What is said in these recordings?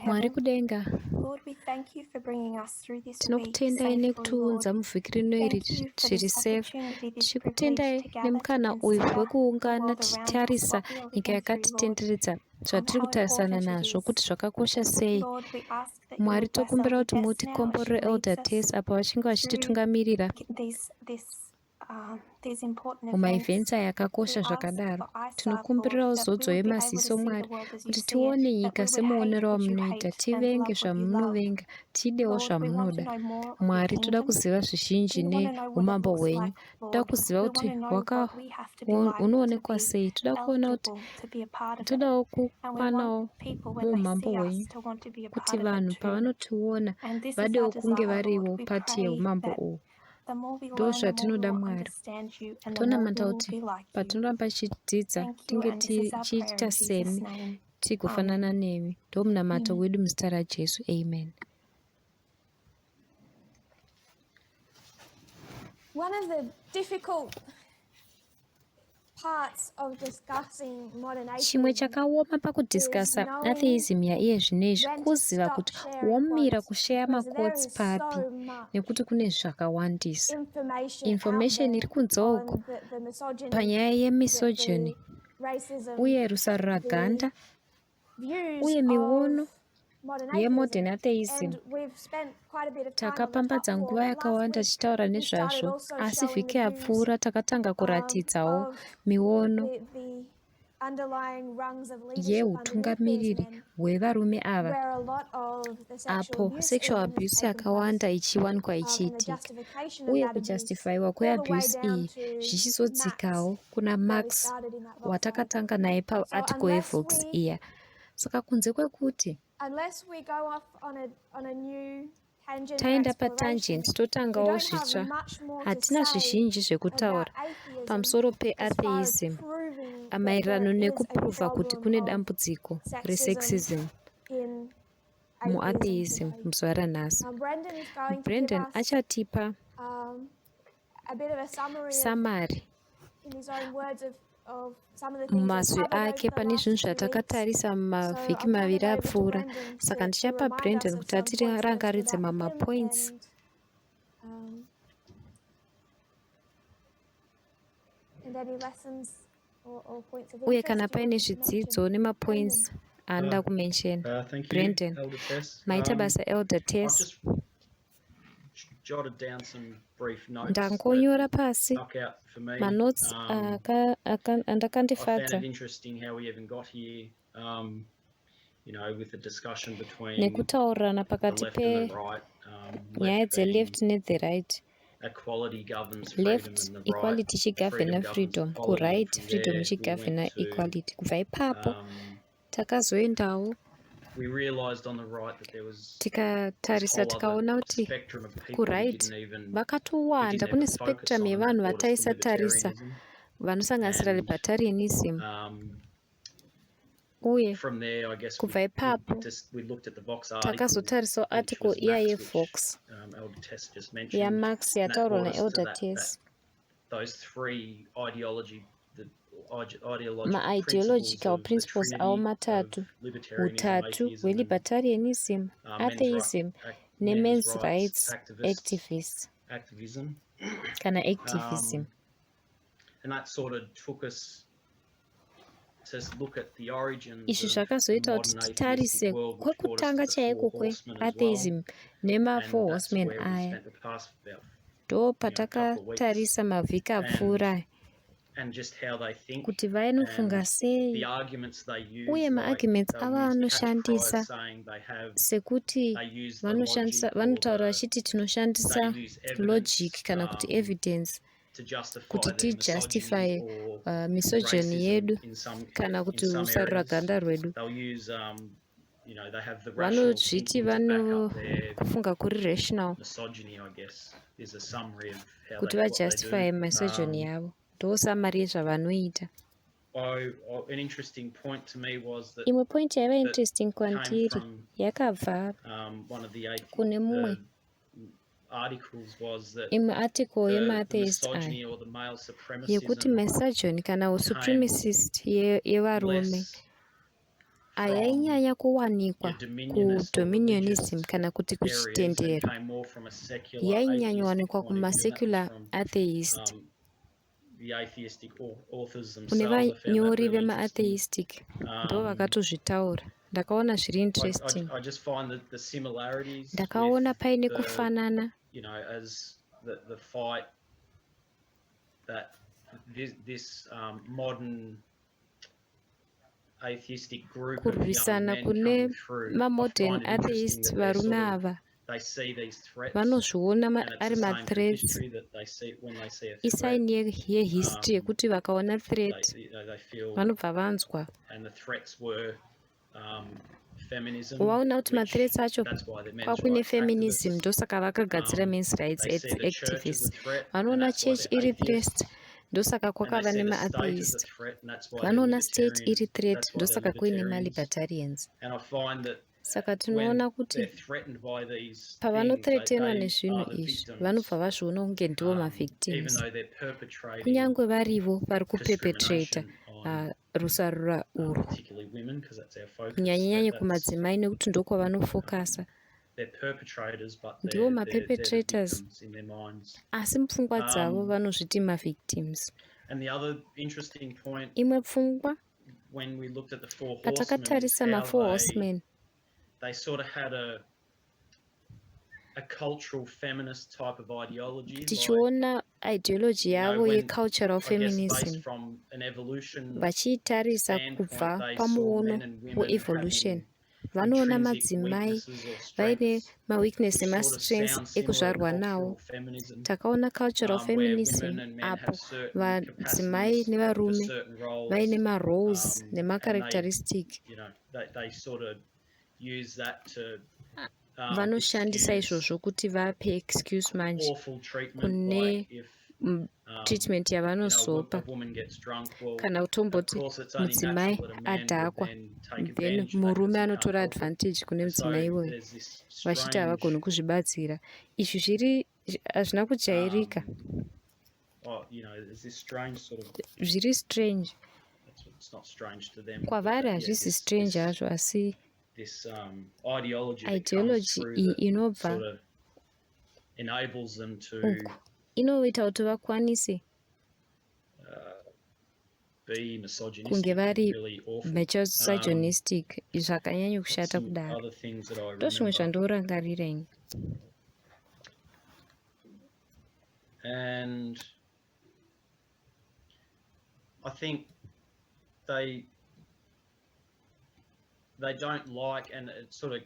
Mwari kudenga, tinokutendai nekutiunza muvhiki rino iri tiri safe. Tichikutendai nemukana uyu wekuungana tichitarisa nyika yakatitenderedza, zvatiri kutarisana nazvo kuti zvakakosha sei. Mwari tokumbira kuti mutikomborere Elder Tess apo vachinge vachititungamirira mumaevents yakakosha zvakadaro. Tinokumbirirawo zodzo yemaziso Mwari kuti tione nyika semuonero wamunoita, tivenge zvamunovenga, tidewo zvamunoda. Mwari, toda kuziva zvizhinji neumambo hwenyu, toda kuziva kuti hunoonekwa sei, toda kuona kuti todawo kukwanawo muumambo hwenyu, kuti vanhu pavanotiona vadewo kunge variwo pati yeumambo uhu. Ndo zvatinoda Mwari. Tonamata kuti patinoramba tichidzidza tinge tichiita semi tigofanana nemi. Ndo munamato wedu muzita raJesu. Amen. One of the difficult parts of discussing modern atheism, chimwe chakaoma pakudhiskasa atheism yaiye zvinezvi kuziva kuti womira kusheya makotsi papi, nekuti kune zvakawandisa. Information iri kunze uko panyaya yemisogyny uye rusaro raganda uye miono yemodern atheism. Takapambadza nguva yakawanda tichitaura nezvazvo, asi vhiki yapfuura takatanga kuratidzawo miono yeutungamiriri hwevarume ava, apo sexual abuse yakawanda ichiwanikwa ichiitika, uye kujustifyiwa kweabuse iyi zvichizodzikawo kuna Marx watakatanga naye paarticle yeVox iya. Saka kunze kwekuti taenda patangent totangawo zvitsva, hatina zvizhinji zvekutaura pamusoro peatheism maererano nekupruvha kuti kune dambudziko resexism muatheism muzuva ranhasi. Brandon achatipa summary mumazwi ake pane zvinhu zvatakatarisa mumavhiki maviri apfuura. Saka ndichapa Brandon kuti atirangaridze mamapoints. Uye kana paine zvidzidzo nemapoints anoda kumenshena. Brandon, maita basa Elder Tess. Ndangonyora pasi manotsi andakandifadza nekutaurirana pakati penyaya dzeleft nedzeright. Left, equality ichigavhena freedom, kuright, freedom ichigavhena equality. Kubva ipapo takazoendawo tikatarisa tikaona kuti kuright vakatowanda, kune spectrum yevanhu vataisatarisa vanosanganisira libertarianism. Uye kubva ipapo takazotarisawo article iya yeVox yaMarx yataurwa naElder Tess. Ma-ideological principles avo matatu, hutatu hwelibertarianism, atheism nemen's rights activism kana activism. Izvi zvakazoita kuti titarise kwekutanga chaiko kweatheism nema-four horsemen aya. Ndo patakatarisa mavhiki apfuura kuti vainofunga sei uye maarguments ava anoshandisa, sekuti vanotaura vachiti tinoshandisa logic kana kuti evidence kuti tijustify misogyny yedu kana kuti rusaro raganda rwedu. Vanozviti kufunga kuri rational kuti vajustify misogyny yavo. Ndo summary yezvavanoita. Imwe point yaiva interesting kwandiri yakabva kune mumwe imwe article yema-atheist aya yekuti misogyny kana supremacist yevarume ayainyanya kuwanikwa kudominionism kana kuti kuchitendero. Yainyanywanikwa kumasecular atheist. Kune vanyori vema-atheistic ndo vakatozvitaura. Ndakaona zviri interesting. Ndakaona paine kufanana kurwisana kune ma-modern atheist varume ava vanozviona ari ma-threats. Isaini yehistory yekuti vakaona threat vanobva vanzwa. Waona kuti ma-threats acho kwakuine feminism ndosaka vakagadzira men's rights activists. Vanoona church iri threat ndosaka kwakava nema-atheist. Vanoona state iri threat ndosaka kuine ma-libertarians. Saka tinoona kuti pavanothreatenwa nezvinhu izvi vanobva vazviona kunge ndivo ma-victims, kunyange varivo vari kuperpetrata rusarura urwu, kunyanyanyanya kumadzimai nekuti ndokwavanofokasa. Ndivo ma-perpetrators asi mupfungwa dzavo vanozviti ma-victims. Imwe pfungwa patakatarisa ma-four horsemen, they sort of had a cultural feminist type of ideology. Tichiona ideology yavo ye-cultural feminism vachiitarisa kubva pamuono we-evolution. Vanoona madzimai vaine ma-weakness nema-strengths ekuzvarwa nawo. Takaona cultural feminism apo vadzimai nevarume vaine ma-roles nema-characteristic. Vanoshandisa izvozvo kuti vape excuse manje kune treatment yavanozopa. Kana utomboti mudzimai adhakwa, then murume anotora advantage kune mudzimai iwoyo vachiti havagoni kuzvibatsira. Izvi zviri hazvina kujairika. Zviri strange. Kwavari hazvisi strange hazvo asi ideology iyi inobva uku inoita kuti vakwanise kunge vari misogynistic zvakanyanya kushata kudaro. Ndozvimwe zvandorangarira ini. And I think they don't like, and it's sort of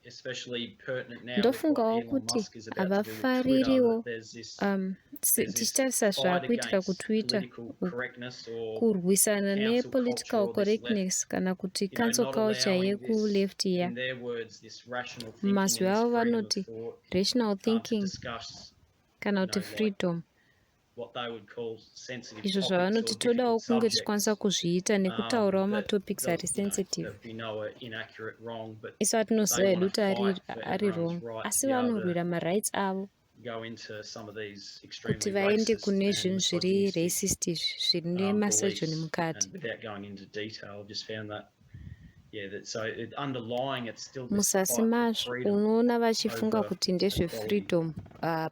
especially pertinent now. Ndofungawo kuti havafaririwo tichitarisa zvaakuitika kutwitter kurwisana nepolitical correctness kana kuti cancel culture yekuleft iya. Mazwi avo vanoti rational thinking kana kuti freedom. Izvo zvavanoti todawo kunge tichikwanisa kuzviita nekutaurawo matopics ari sensitive. Isu hatinoziva hedu kuti ari wrong, asi vanorwira ma-rights avo kuti vaende kune zvinhu zviri racist izvi zvine masejoni mukati. Musasi mazvo unoona vachifunga kuti ndezve-freedom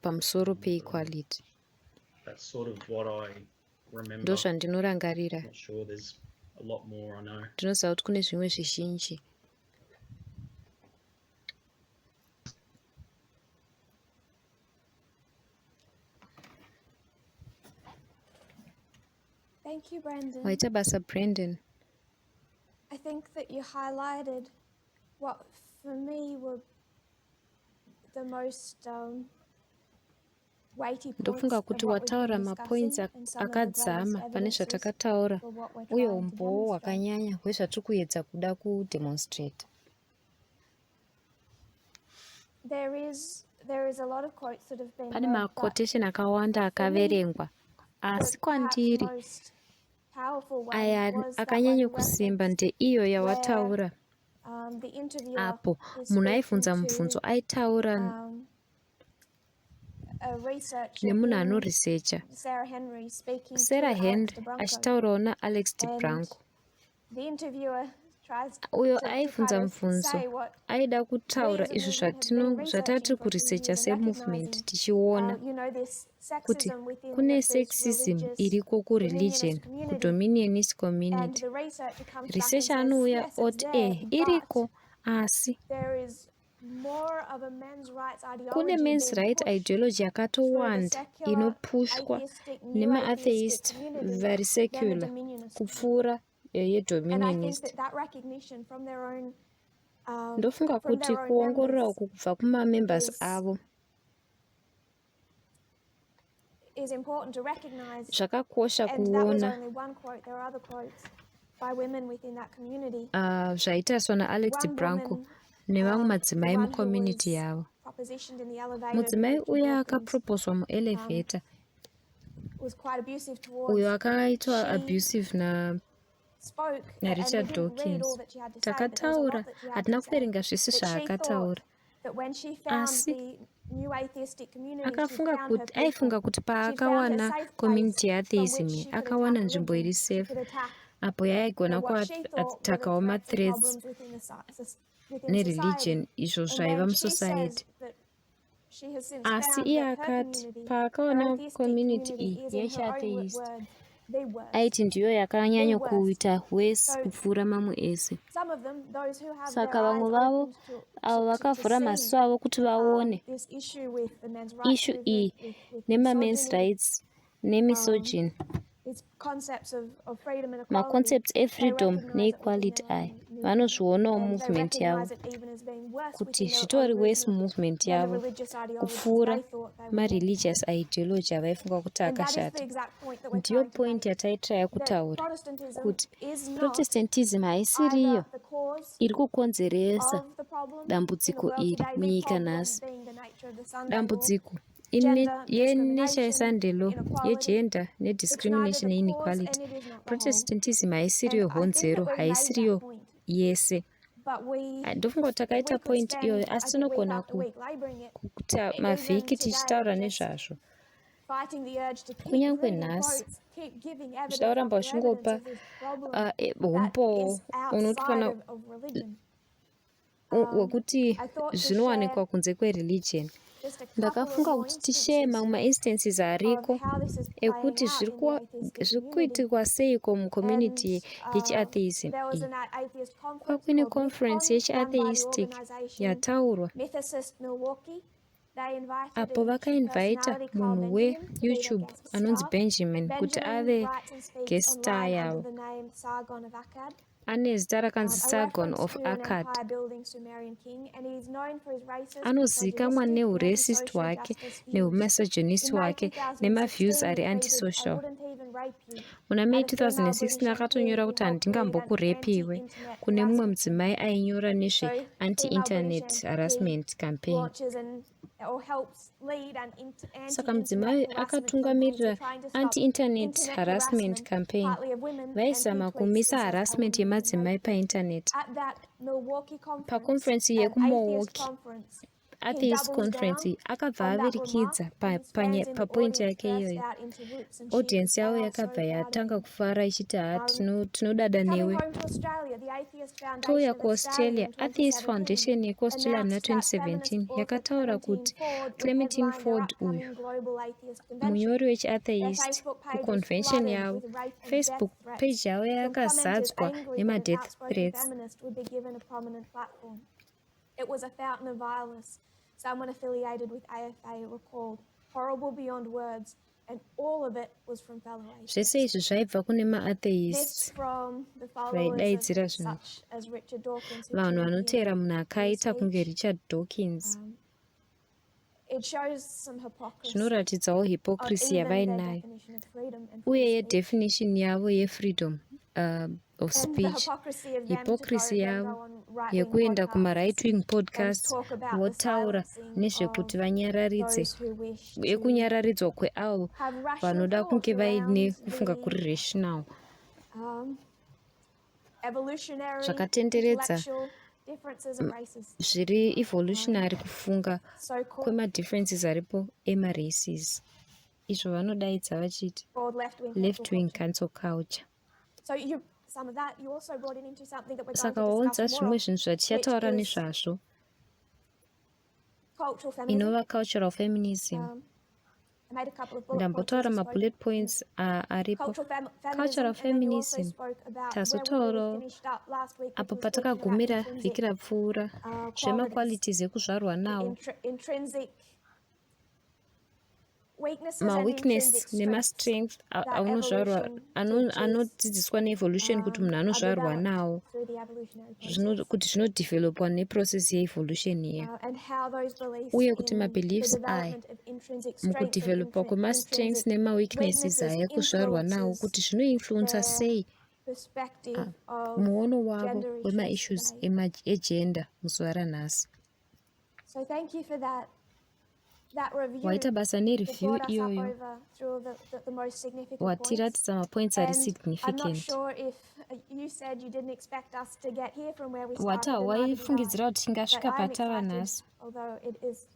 pamusoro pe-equality. Ndo zvandinorangarira. Ndinoziva kuti kune zvimwe zvizhinji. Thank you, Brandon. Waita basa, Brandon. I think that you highlighted what for me were the most ndofunga kuti wataura mapoints akadzama pane zvatakataura uye umboo hwakanyanya hwezvatiri kuedza kuda kudemonstrate. Pane maquotation akawanda akaverengwa, asi kwandiri aya akanyanya kusimba ndeiyo yawataura apo munhu aibvunza mubvunzo aitaura nemunhu anoresearcha Sarah Henry achitaurawo naAlex de Branco. uyo to kind aibvunza of mubvunzo say what aida we kutaura as a izvo movement have been zvatati researching for a few kurisecha years and semovement recognizing, tichiona this kuti sexism within kune this sexism religious, iriko kureligion, dominionist community. kudominionist And community. the researcher comes back and Research says, anouya yes, it's oti there, iriko but asi there is more of a men's rights kune ideology men's being right pushed ideology through the yakatowanda secular, inopushwa atheistic, new nema-atheist atheistic community vari than the secular dominionist community. kupfuura And I think yedominionist. that recognition from their own Ndofunga from kuti their own kuongorora members uku kubva kumamembers is avo important to recognize. zvakakosha And that was kuona only one quote. There are other quotes by women within that community. zvaitaswa naalex One branco woman, nevamwe the madzimai one who mucommunity was yavo. propositioned in the elevator, Mudzimai Richard uya Dawkins, akaproposwa muelevator was quite abusive towards. uyo akaitwa She abusive spoke, and we naRichard didn't read all Dawkins. that she had to say, but there was a lot Takataura that she had hatina to say. kuverenga zvese But she thought zvaakataura, that when she found asi the new atheistic community, she akafunga found her kuti people. aifunga kuti She found her paakawana safe community place from yeatheism which she could akawana attack nzvimbo iri religion. She safe could attack apo yaigona what she thought were the kuatakawo threats and mathreats problems within society. nereligion izvo And zvaiva then she says musociety. that she has since Asi found iye that her akati community, her paakaona atheistic community community, iyi is in her own yechiatheist words the worst. aiti ndiyo yakanyanya The worst. kuita worse So kupfuura mamwe ese. some of them, those who have Saka their eyes vamwe vavo opened avo to vakavhura see maziso avo kuti vaone this issue with the men's rights ishu movement, iyi with nemamen's misogyny, rights nemisogyny, these concepts of freedom and equality, maconcepts they efreedom recognize it neequality within their aya own movement. vanozvionawo And they movement yavo recognize it even as being worse kuti within their zvitori own worse movement movement than the yavo religious ideologies kupfuura they thought they were. mareligious ideology avaifunga kuti And that is the akashata. exact point that we're Ndiyo trying to point make. yataitraya That kutaura Protestantism kuti is not protestantism haisiriyo either the cause iri kukonzeresa of the problem in the dambudziko world iri today, the munyika problem nhasi. being the nature of the Sunday law, Dambudziko gender yenature discrimination, yesunday law, inequality. yegender It's neither nediscrimination the cause neinequality. and it is not the whole. Protestantism And haisiriyo I think that honzero, we've made that haisiriyo point. yese. But Ndofunga kuti takaita we could point spend, iyoyo, I asi think, week tinogona after week laboring it, kuita even mavhiki today, tichitaura just nezvazvo. fighting the urge to keep Kunyange reading nhasi quotes, keep giving evidence tichauramba after evidence uchingopa of this problem that umpo is unotofana outside of religion. wekuti I thought to zvinowanikwa share kunze kwereligion. just a couple of Ndakafunga more kuti tishare instances mamwe mainstances ariko of how this is playing ekuti out in the atheistic zviri community. kuitikwa seiko mucommunity And yechiatheism there was iyi. an atheist conference Kwakuine called conference MythCon, run by the yechiatheistic organization yataurwa Mythicist Milwaukee. They invited apo a vakainvita personality called munhu Benjamin to be their weyoutube guest anonzi star. Benjamin kuti Benjamin ave writes and speaks guest star online yavo. under the name Sargon of Akkad. Ane zita rakanzi A Sargon reference of to an Akkad. empire-building Sumerian king, and he is known for his racist, Anozivikanwa misogynistic, neuracist anti-social hwake justice views. neumisogynist In May hwake nemaviews 2016, ari he tweeted, "I antisocial." wouldn't even rape you." Muna May At a female 2016 British akatonyora MP kuti who helped lead an handingambokurepiwe anti-internet kune mumwe harassment mudzimai campaign. ainyora So, nezve-anti-internet female British harassment MP campaign. launches or helps lead an Saka anti-internet mudzimai harassment campaign. akatungamirira So trying to stop anti-internet internet harassment harassment, campaign. partly of women, and he Vaizama tweets kumisa and says, "I harassment wouldn't even yemadzimai rape you." painternet. At that Milwaukee conference, Paconference an atheist yekumilwaukee conference, he atheist doubles conference down akabva on that remark, avirikidza and his fans in the papoint audience yake burst iyoyo. out into whoops and cheers. Audience yavo They are so yakabva proud of yatanga him. kufara ichiti tinodada Coming newe. home to Australia, the Atheist Foundation Touya of Australia kuaustralia, in atheist 2017 foundation yekuaustralia announced that na2017 feminist author yakataura Clementine kuti Ford would Clementine headline their Ford uyu upcoming global atheist convention. munyori Their wechiatheist Facebook page was kuconvention flooded yavo, with rape and Facebook death threats page yavo from commenters yakazadzwa angry that an nemadeath outspoken threats. feminist would be given a prominent platform. It was a fountain of violence. Someone affiliated with AFA recalled, horrible beyond words, and all of it was from fellow atheists. Zvese izvi zvaibva kune maatheists This from the followers vaidaidzira of zvinhu. such as Richard Dawkins, who Vanhu tuned in vanoteera munhu on akaita the kunge speech. Richard Dawkins. It shows some hypocrisy Zvinoratidzawo on hypocrisy even their yavainayo definition of freedom and uye free speech. yedefinition yavo yefreedom of And the speech. hypocrisy of them to Hypocrisy go yavo on right-wing yekuenda podcasts kuma-right wing and podcasts talk about the votaura silencing nezvekuti of vanyararidze those who wish to yekunyararidzwa kweavo have rational vanoda kunge thoughts vaine around kufunga kuri the rational. evolutionary, Zvakatenderedza intellectual differences of races, zviri evolutionary kufunga so-called kwema-differences aripo ema-races. Izvo vanodaidza vachiti left-wing left-wing cancel culture. cancel culture. So some of that, you also brought it into something that we're going saka to waunza discuss more zvimwe of, zvinhu zvatichataura which is nezvazvo cultural feminism. inova cultural feminism. I made a couple of bullet points ndambotaura as we mabullet spoke. points aripo. Cultural Cultural feminism, and then you also feminism spoke about where we tazotaurawo really finished up last week, which apo was talking about patakagumira intrinsic vhiki rapfuura qualities, zvemaqualities ekuzvarwa nawo, intrinsic weaknesses and maweakness intrinsic nemastrength that aunozvarwa evolution anodzidziswa neevolution kuti munhu are anozvarwa developed nawo, through the evolutionary process, kuti zvinodevelopwa neprocess yeevolution iya, and how those beliefs uye kuti in the mabeliefs aya development of intrinsic strength and mukudevelopwa kwemastrengths intrinsic nemaweaknesses weaknesses aya ekuzvarwa nawo influences kuti zvinoinfluensa their sei perspective of muono wavo gender issues wemaissues today. egender muzuva ranhasi. So thank you for that review. Waita basa It nereview brought us up iyoyo, over through the most significant points. watiratidza mapoints ari And I'm not significant. sure if you said you didn't expect us to get here from where we Wati started, and neither did I. hawaifungidzira kuti tingasvika But I'm patava excited, nhasi. although it is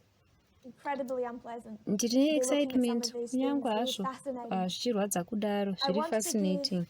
incredibly unpleasant. Ndine to be looking at some excitement of these kunyange things. It is hazvo fascinating. zvichirwadza kudaro, I zviri want to give, fascinating.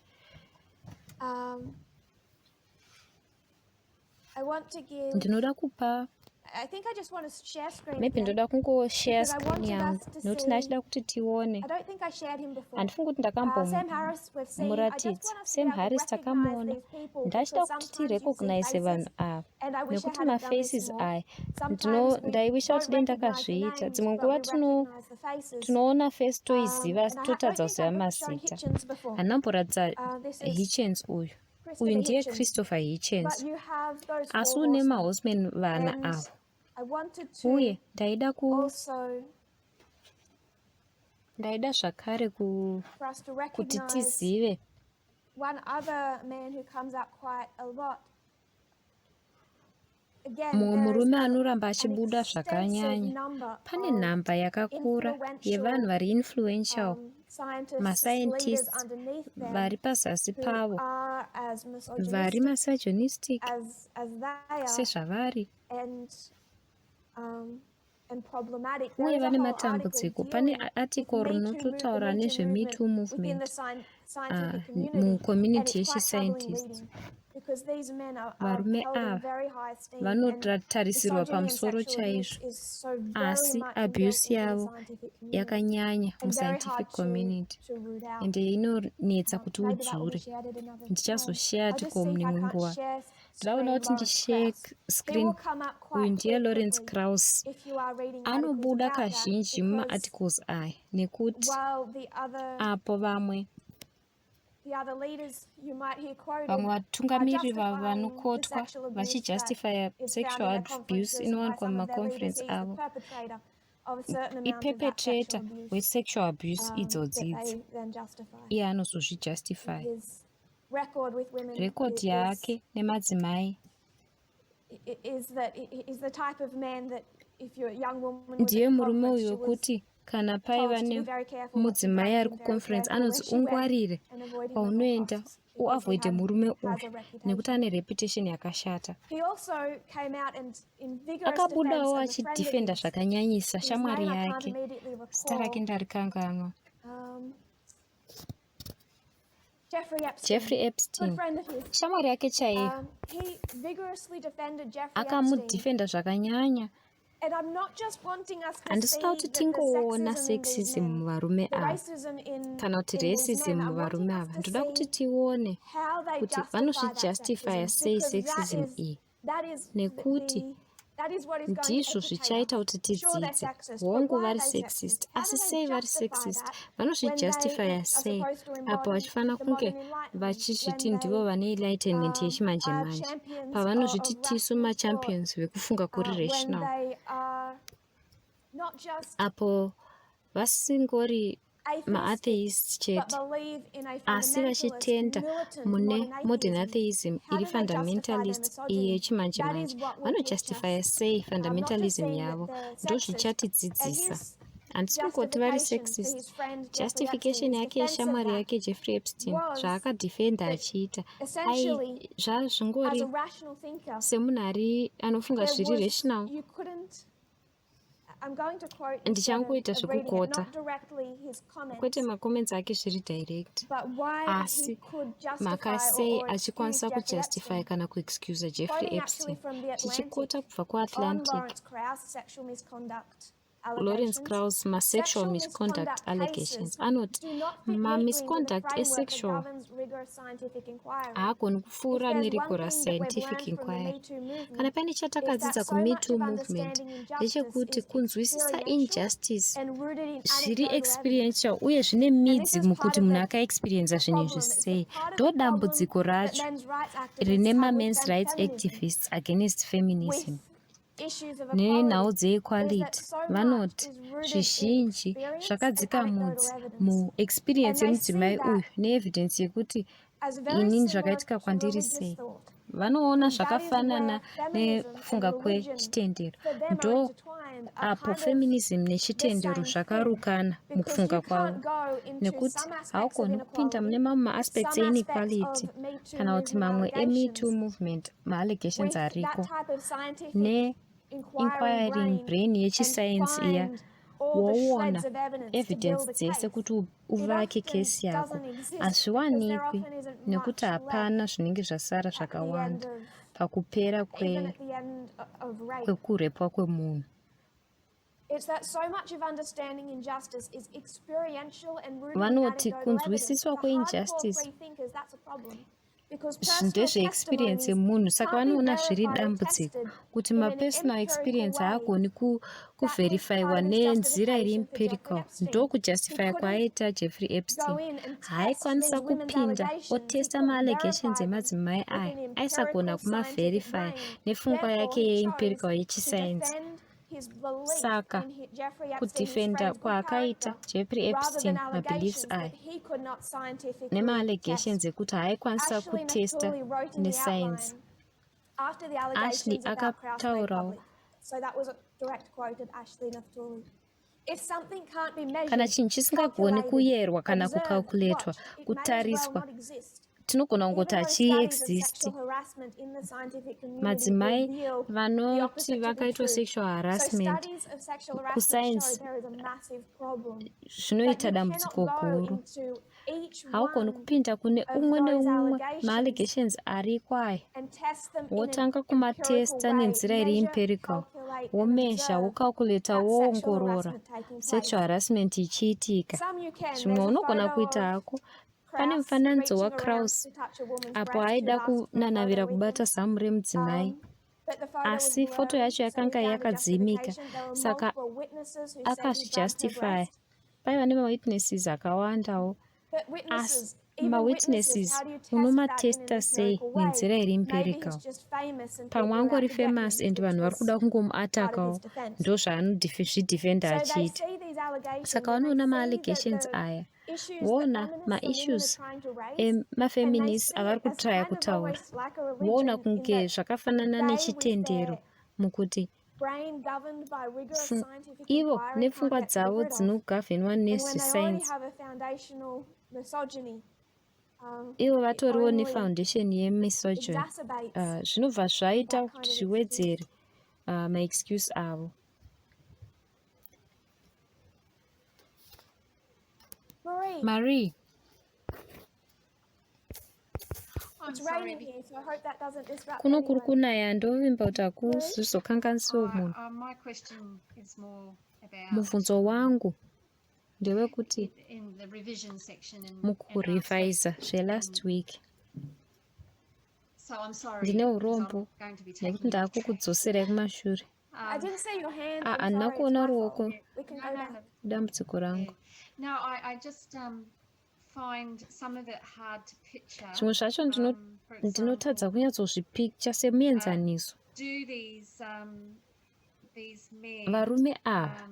I want to give, Ndinoda kupa, I think I just want to share screen maybe again, ndoda kungoshare because I screen wanted yangu us to nokuti see, ndachida kuti tione. I don't think I shared him before. Handifungi kuti Sam Harris, we've seen. I just ndakambomuratidza. want us to be Sam able to Harris recognize takamuona, these people, ndachida because kuti sometimes you see tirecognize vanhu faces, ava and I wish I nekuti hadn't done this mafaces more. aya Sometimes we ndaiwisha don't kuti dai recognize the ndakazviita, names, dzimwe but nguva we recognize the faces. tinoona face toiziva And I don't totadza think kuziva I've shown mazita. Hitchens before. Handamboratidza This is Hitchens uyu. Christopher Uyu ndiye Hitchens. Christopher But Hitchens. you have those Asi four une horsemen. mahorsemen vana And avo. I wanted to Uye ndaida also zvakare for us to kuti recognize tizive one other man who comes up quite a lot. Again, mumwe there is murume an anoramba achibuda extensive zvakanyanya. number Pane of nhamba yakakura yevanhu vari influential, scientists, mascientists leaders underneath them vari pazasi who pavo, are as vari misogynistic misogynistic as they are, sezvavari, and problematic. There uye is a vane whole article matambudziko. Pane dealing with article Me Too rinototaura the Me Too nezveMeToo within the movement scientific community, and mucommunity it's quite troubling yechiscientist. reading, because these men are Varume held in ava very high esteem, and vanotarisirwa misogyny and pamusoro sexual abuse chaizvo, is so very asi much abuse inbuilt into the yavo scientific community, yakanyanya and very muscientific hard community, to root out. ende inonetsa kuti Maybe that will be udzure. shared at another time. Ndichazoshare I'll just see article if I mumwe can't nguva. share Ndaona screen kuti Lawrence ndishare Krauss. He screen. will come up Uyu quite ndiye Lawrence frequently Krauss. if you are reading articles Anobuda about that, kazhinji because mumaarticles aya nekuti while the other apo vamwe leaders you might hear quoted vamwe vatungamiriri justifying the vanokotwa sexual abuse that vachijustifya is found sexual in their abuse conferences by inowanikwa some of their leaders. mumaconference He's the avo, perpetrator of a certain amount of that sexual iperpetrator abuse wesexual abuse that idzodzidzi, they then justify. iye anozozvijustify. His record with women Rekodi yake nemadzimai is that is the type of man that if you're a young woman was ndiye at murume conference, uyu she was wekuti kana told paiva to be very careful what she nemudzimai ari drank and very kuconference careful where anonzi she went ungwarire and avoid him at all paunoenda costs, because he uavoide murume has uyu a reputation. nekuti ane reputation yakashata. He also came out and in vigorous Akabudawo defense of a friend of achidhifenda his, zvakanyanyisa whose shamwari name I can't yake, immediately zita rake recall, ndarikanganwa, Jeffrey Epstein, Jeffrey good Epstein, friend of his. shamwari yake chaiye. He vigorously defended Jeffrey Epstein. Akamudhifenda zvakanyanya. And I'm not just wanting us to Handisita see kuti that the tingoona sexism in these sexism men, muvarume the ava racism in kana kuti these racism men. I'm wanting muvarume us ava. to Ndoda kuti see tione how they kuti justify that vanozvijustifya sexism, sei because sexism iyi, nekuti that is what is going to ndizvo educate zvichaita us. kuti Sure, they're tidzidze. sexist, but Hongu why are vari they sexist, sexist? How asi do sei they vari justify sexist? that when they Vanozvijustifya are sei supposed to apo embody vachifana the kunge modern enlightenment, vachizviti when ndivo they vane enlightenment yechimanje are manje, champions pavanozviti of tisu rational thought, machampions vekufunga kuri when rational, they are not just apo vasingori atheistic, maatheist but chete, believe in a asi fundamentalist, vachitenda militant mune modern modern atheism. atheism How iri do they justify their fundamentalist misogyny? yechimanje That manje. is what will teach Vanojustifya us, sei not just fundamentalism seeing that yavo, they're ndo sexist, and zvichatidzidzisa. his Handisi kungoti vari justification for sexist. his friend Jeffrey Epstein, Justification his yake defense of yeshamwari that yake Jeffrey Epstein was zvaakadhifenda that achiita essentially, as zvazvingori a rational thinker, semunhu anofunga there zviri was, rational, you couldn't I'm going to quote instead Ndichangoita of reading it, zvekukota, not directly his comments, kwete macomments ake zviri direct, but why he asi could justify makasei or excuse achikwanisa Jeffrey kujustify Epstein. kana kuexcusa Jeffrey Quoting actually Epstein. from the Atlantic Tichikota kubva on kuatlantic, Lawrence Krauss sexual misconduct Lawrence allegations. Krauss ma-sexual Sexual misconduct misconduct allegations cases anoti do not fit neatly into the ma-misconduct framework that asexual governs rigorous scientific inquiry. haagoni If kupfuura there's one nerigorous thing that we've scientific learned from the inquiry. Me Too movement, Kana pane is that chatakadzidza so much kumetoo of movement understanding injustice ndechekuti is kunzwisisa experiential injustice and rooted in zviri anecdotal evidence. experiential uye zvine And this midzi is part mukuti of munhu the akaexperienza zvinhu problem. izvi It's sei. part of Ndo the problem dambudziko that racho men's rights rine activists have with ma-men's rights feminism, activists against feminism with issues of nenhau equality, is that dzeequality. so much Vanoti is rooted in zvizhinji experience zvakadzika and anecdotal mudzi evidence. muexperience And they see yemudzimai that uyu neevidence yekuti as very inini similar zvakaitika to kwandiri religious sei. thought. Vanoona And that is zvakafanana where feminism nekufunga and religion kwechitendero. for them are Ndo intertwined, are apo kind of feminism the nechitendero same thing. zvakarukana Because mukufunga you kwavo, can't go into nekuti some aspects of haugoni kupinda mune inequality, mamwe ma-aspects some aspects einequality of Me Too kana kuti movement mamwe emetoo allegations movement ma-allegations with that ariko type of scientific ne-inquiring inquiring brain and yechisayensi iya find all the woona shreds of evidence to evidence build a dzese case. kuti It uvake often kesi yako doesn't exist because there hazviwanikwi often isn't nekuti much hapana left zvinenge zvasara at the end zvakawanda of, pakupera even at the end of rape. kwekurepwa kwemunhu. It's that so much of understanding injustice is experiential and rooted in Vanoti anecdotal evidence. kunzwisiswa For hardcore kweinjustice free thinkers, that's a problem. Because ndezve personal experience testimonies yemunhu, saka can't be vanoona zviri verified or dambudziko tested kuti in an ma-personal empirical experience way. haagoni That was kuvherifiwa part of his nenzira iri justification for Jeffrey empirical. Epstein. Ndo He kujustify couldn't kwaaita Jeffrey go Epstein. in and test Haaikwanisa these women's kupinda allegations. He otesta couldn't ma-allegations verify them emadzimai with aya, an aisagona empirical scientific kumaverify brain. nepfungwa Therefore, yake he chose yeempirical to yechisayensi. defend his belief Saka in Jeffrey Epstein, his kudefenda friend's good kwaakaita character, Jeffrey rather than Epstein mabeliefs allegations aya that he could not scientifically nema-allegations test. ekuti haaikwanisa Ashley kutesta Naftali wrote in the nesayensi. outline after the Ashley allegations about Krauss made akataurawo public. So that was a direct quote of Ashley Naftali. If something can't be kana measured, chinhu chisingagoni calculated, kuyerwa kana observed, kukalkuletwa, watched, it may as well kutariswa, not exist. tinogona Even kungoti though studies of hachiexist. sexual harassment in the scientific community Madzimai reveal the vanoti opposite to be vakaitwa true. sexual So harassment studies of sexual harassment show kusayensi there is a massive problem. That zvinoita you cannot dambudziko go guru. into each Haugoni one kupinda kune of umwe those neumwe allegations ma-allegations ariko aya, and test them in an wotanga empirical kumatesta way, nenzira iri measure, empirical, calculate, and womezha, observe wokalkuleta, that sexual woongorora harassment taking place. sexual harassment ichiitika. Some you can. Zvimwe There's a unogona photo kuita of hako. Pane Krauss mufananidzo reaching around waKrauss to touch a woman's apo breast who'd aida asked for a kunanavira photo with kubata him. zamu remudzimai, But the photo was asi foto blurry, yacho so he yakanga found a yakadzimika, justification. There were saka multiple witnesses who said he drugged her akazvijustify. breast. Paiva nema-witnesses akawandawo, But asi witnesses, even witnesses, ma-witnesses how do you test that in an unomatesta sei empirical way? nenzira iri Maybe empirical. he's just famous and Pamwe people are out angori to get him, famous and which vanhu vari was kuda part of his kungomuatakawo, defense. ndo zvaanozvidefenda So they achiita. see these allegations Saka and they vanoona see ma-allegations the aya, issues that voona feminists and women are ma-issues trying to raise, and they emafeminists see avari it as kutraya kind of kutaura, almost like a voona religion in kunge that zvakafanana they, with nechitendero their mukuti brain governed by rigorous scientific ivo inquiry, can't nepfungwa get to the dzavo root of. dzinogavhenwa And when they already nezvesayensi, have a foundational misogyny, ivo it vatoriwo only nefoundation yemisogyny, exacerbates zvinobva zvaita that kuti kind of zviwedzere maexcuse avo. Marie. It's raining here, so I hope that doesn't disrupt Kuno kuri anyone. kunaya, ndovimba kuti hakuzokanganisawo munhu. My question is more about Mubvunzo wangu ndewekuti in the revision section and mukurevisa zvelast week so I'm sorry. ndine because urombo I'm going to be nekuti taking ndakukudzoserai kumashure. I didn't see your hand. I'm Handina sorry, it's kuona my ruoko. fault. We can go back. Dambudziko rangu. No, I just find some of it hard to picture. Zvimwe zvacho for ndinotadza example, kunyatsozvipicture semuenzaniso. do these men Varume ava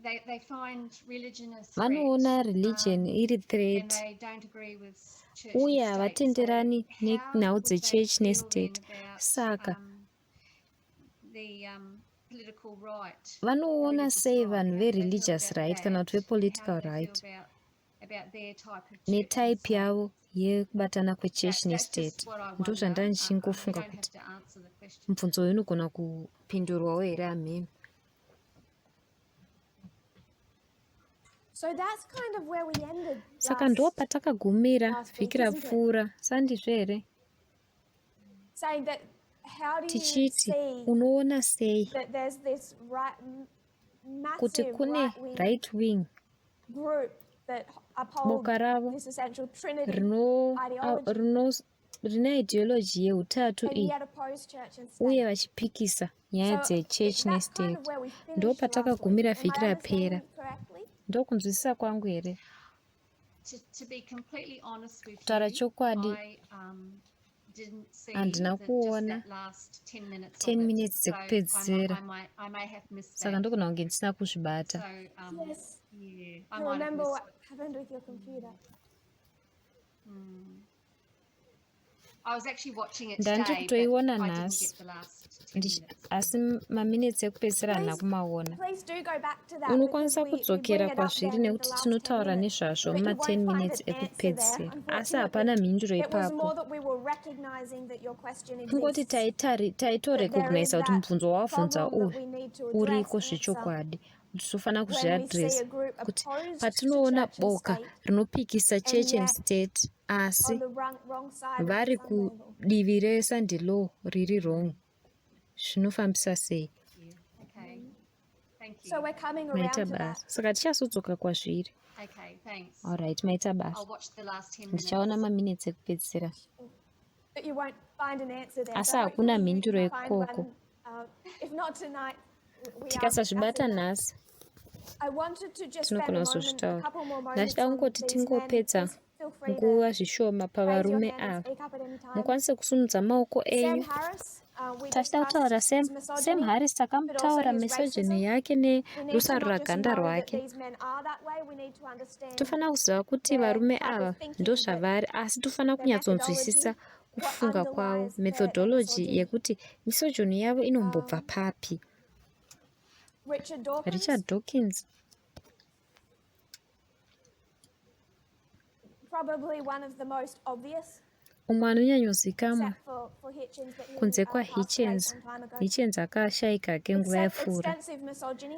they find religion a threat, vanoona religion iri and threat they don't agree with church uye and state. havatenderani So how nenhau would they dzechechi feel nestate. then about, Saka the political right, vanoona religious sei right? vanhu How do they feel vereligious about right that? kana kuti How vepolitical do they right feel about their type of church netype and state? yavo yekubatana kwechechi That's just nestate. what I Ndo wonder. zvandichingofunga You don't kuti have to answer the question. mubvunzo uyu unogona kupindurwawo here hamene. So that's kind of where we ended Saka ndo patakagumira last week, vhiki isn't it? rapfuura, sandizvo here? Saying that how do you Tichiti, see unoona sei that there's this kuti massive kune right-wing right wing group that uphold boka ravo this essential trinity rine ideology yeutatu and iyi yet oppose church and uye state. vachipikisa nyaya So dzechurch that's kind nestate. of where we Ndo finished last week. patakagumira Am vhiki I understanding rapera. it correctly? Ndokunzwisisa kwangu here? To be completely honest with Kutaura you, chokwadi, I didn't see handina just kuona that last 10 minutes 10 of it. minutes So dzekupedzisira, I may have missed saka that. ndogona kunge ndisina So kuzvibata. Yes. yeah, I You might have remember missed what it. happened with your computer? I was actually watching it Ndandiri today, but kutoiona I didn't nhasi, get the last 10 minutes. asi maminitsi ekupedzisira handina kumaona. Please do go back to that because Unokwanisa we bring kudzokera it up kwazviri then in the nekuti last 10 tinotaura minutes. nezvazvo But you muma-10 won't find minutes an answer there, ekupedzisira, asi unfortunately. hapana mhinduro It was ipapo. more that we were recognizing that your question Kungoti exists. taitorecognisa kuti mubvunzo wawabvunza Problem that uyu we need to uriko address, answer, zvechokwadi, kuti tofanira when we see a kuzviadresa group kuti opposed to patinoona church and boka state rinopikisa church and yet state asi on the wrong side of vari the Sunday law. kudivi resunday law riri wrong, zvinofambisa sei? Yeah. Okay. Thank you. So we're coming Maita around to that. basa, saka tichazodzoka kwazviri. Okay, thanks. Alright, maita basa, I'll watch the last 10 minutes. ndichaona maminitsi ekupedzisira. But you won't find an answer there. Asi So hakuna hopefully you mhinduro find ikoko. one, if not tonight, we are Tikasazvibata discussing that. nhasi I wanted to just spend tinogona a kuzozvitaura. couple more moments Ndachida on kungoti these men. tingopedza Please feel free nguva to zvishoma raise your pavarume hand and ava. speak up at any time. Mukwanise kusumudza maoko Sam enyu. Harris, we Tachida kutaura discussed Sam misogyny, Harris, but also takamutaura his misogyny racism. yake We need to nerusaro not just rwaganda know that rwake. these men are that way, we need to understand Tofanira kuziva kuti their varume type of ava thinking, ndozvavari, asi tofanira their kunyatsonzwisisa methodology, what kufunga kwavo, underlies their methodology misogyny. yekuti misogyny yavo inombobva papi. Richard Dawkins, probably one of the most obvious, umwe anonyanyozikamwa except for Hitchens, but he kunze passed away kwaHitchens. some time ago. Hitchens akashayika kenguva yapfuura. Extensive misogyny.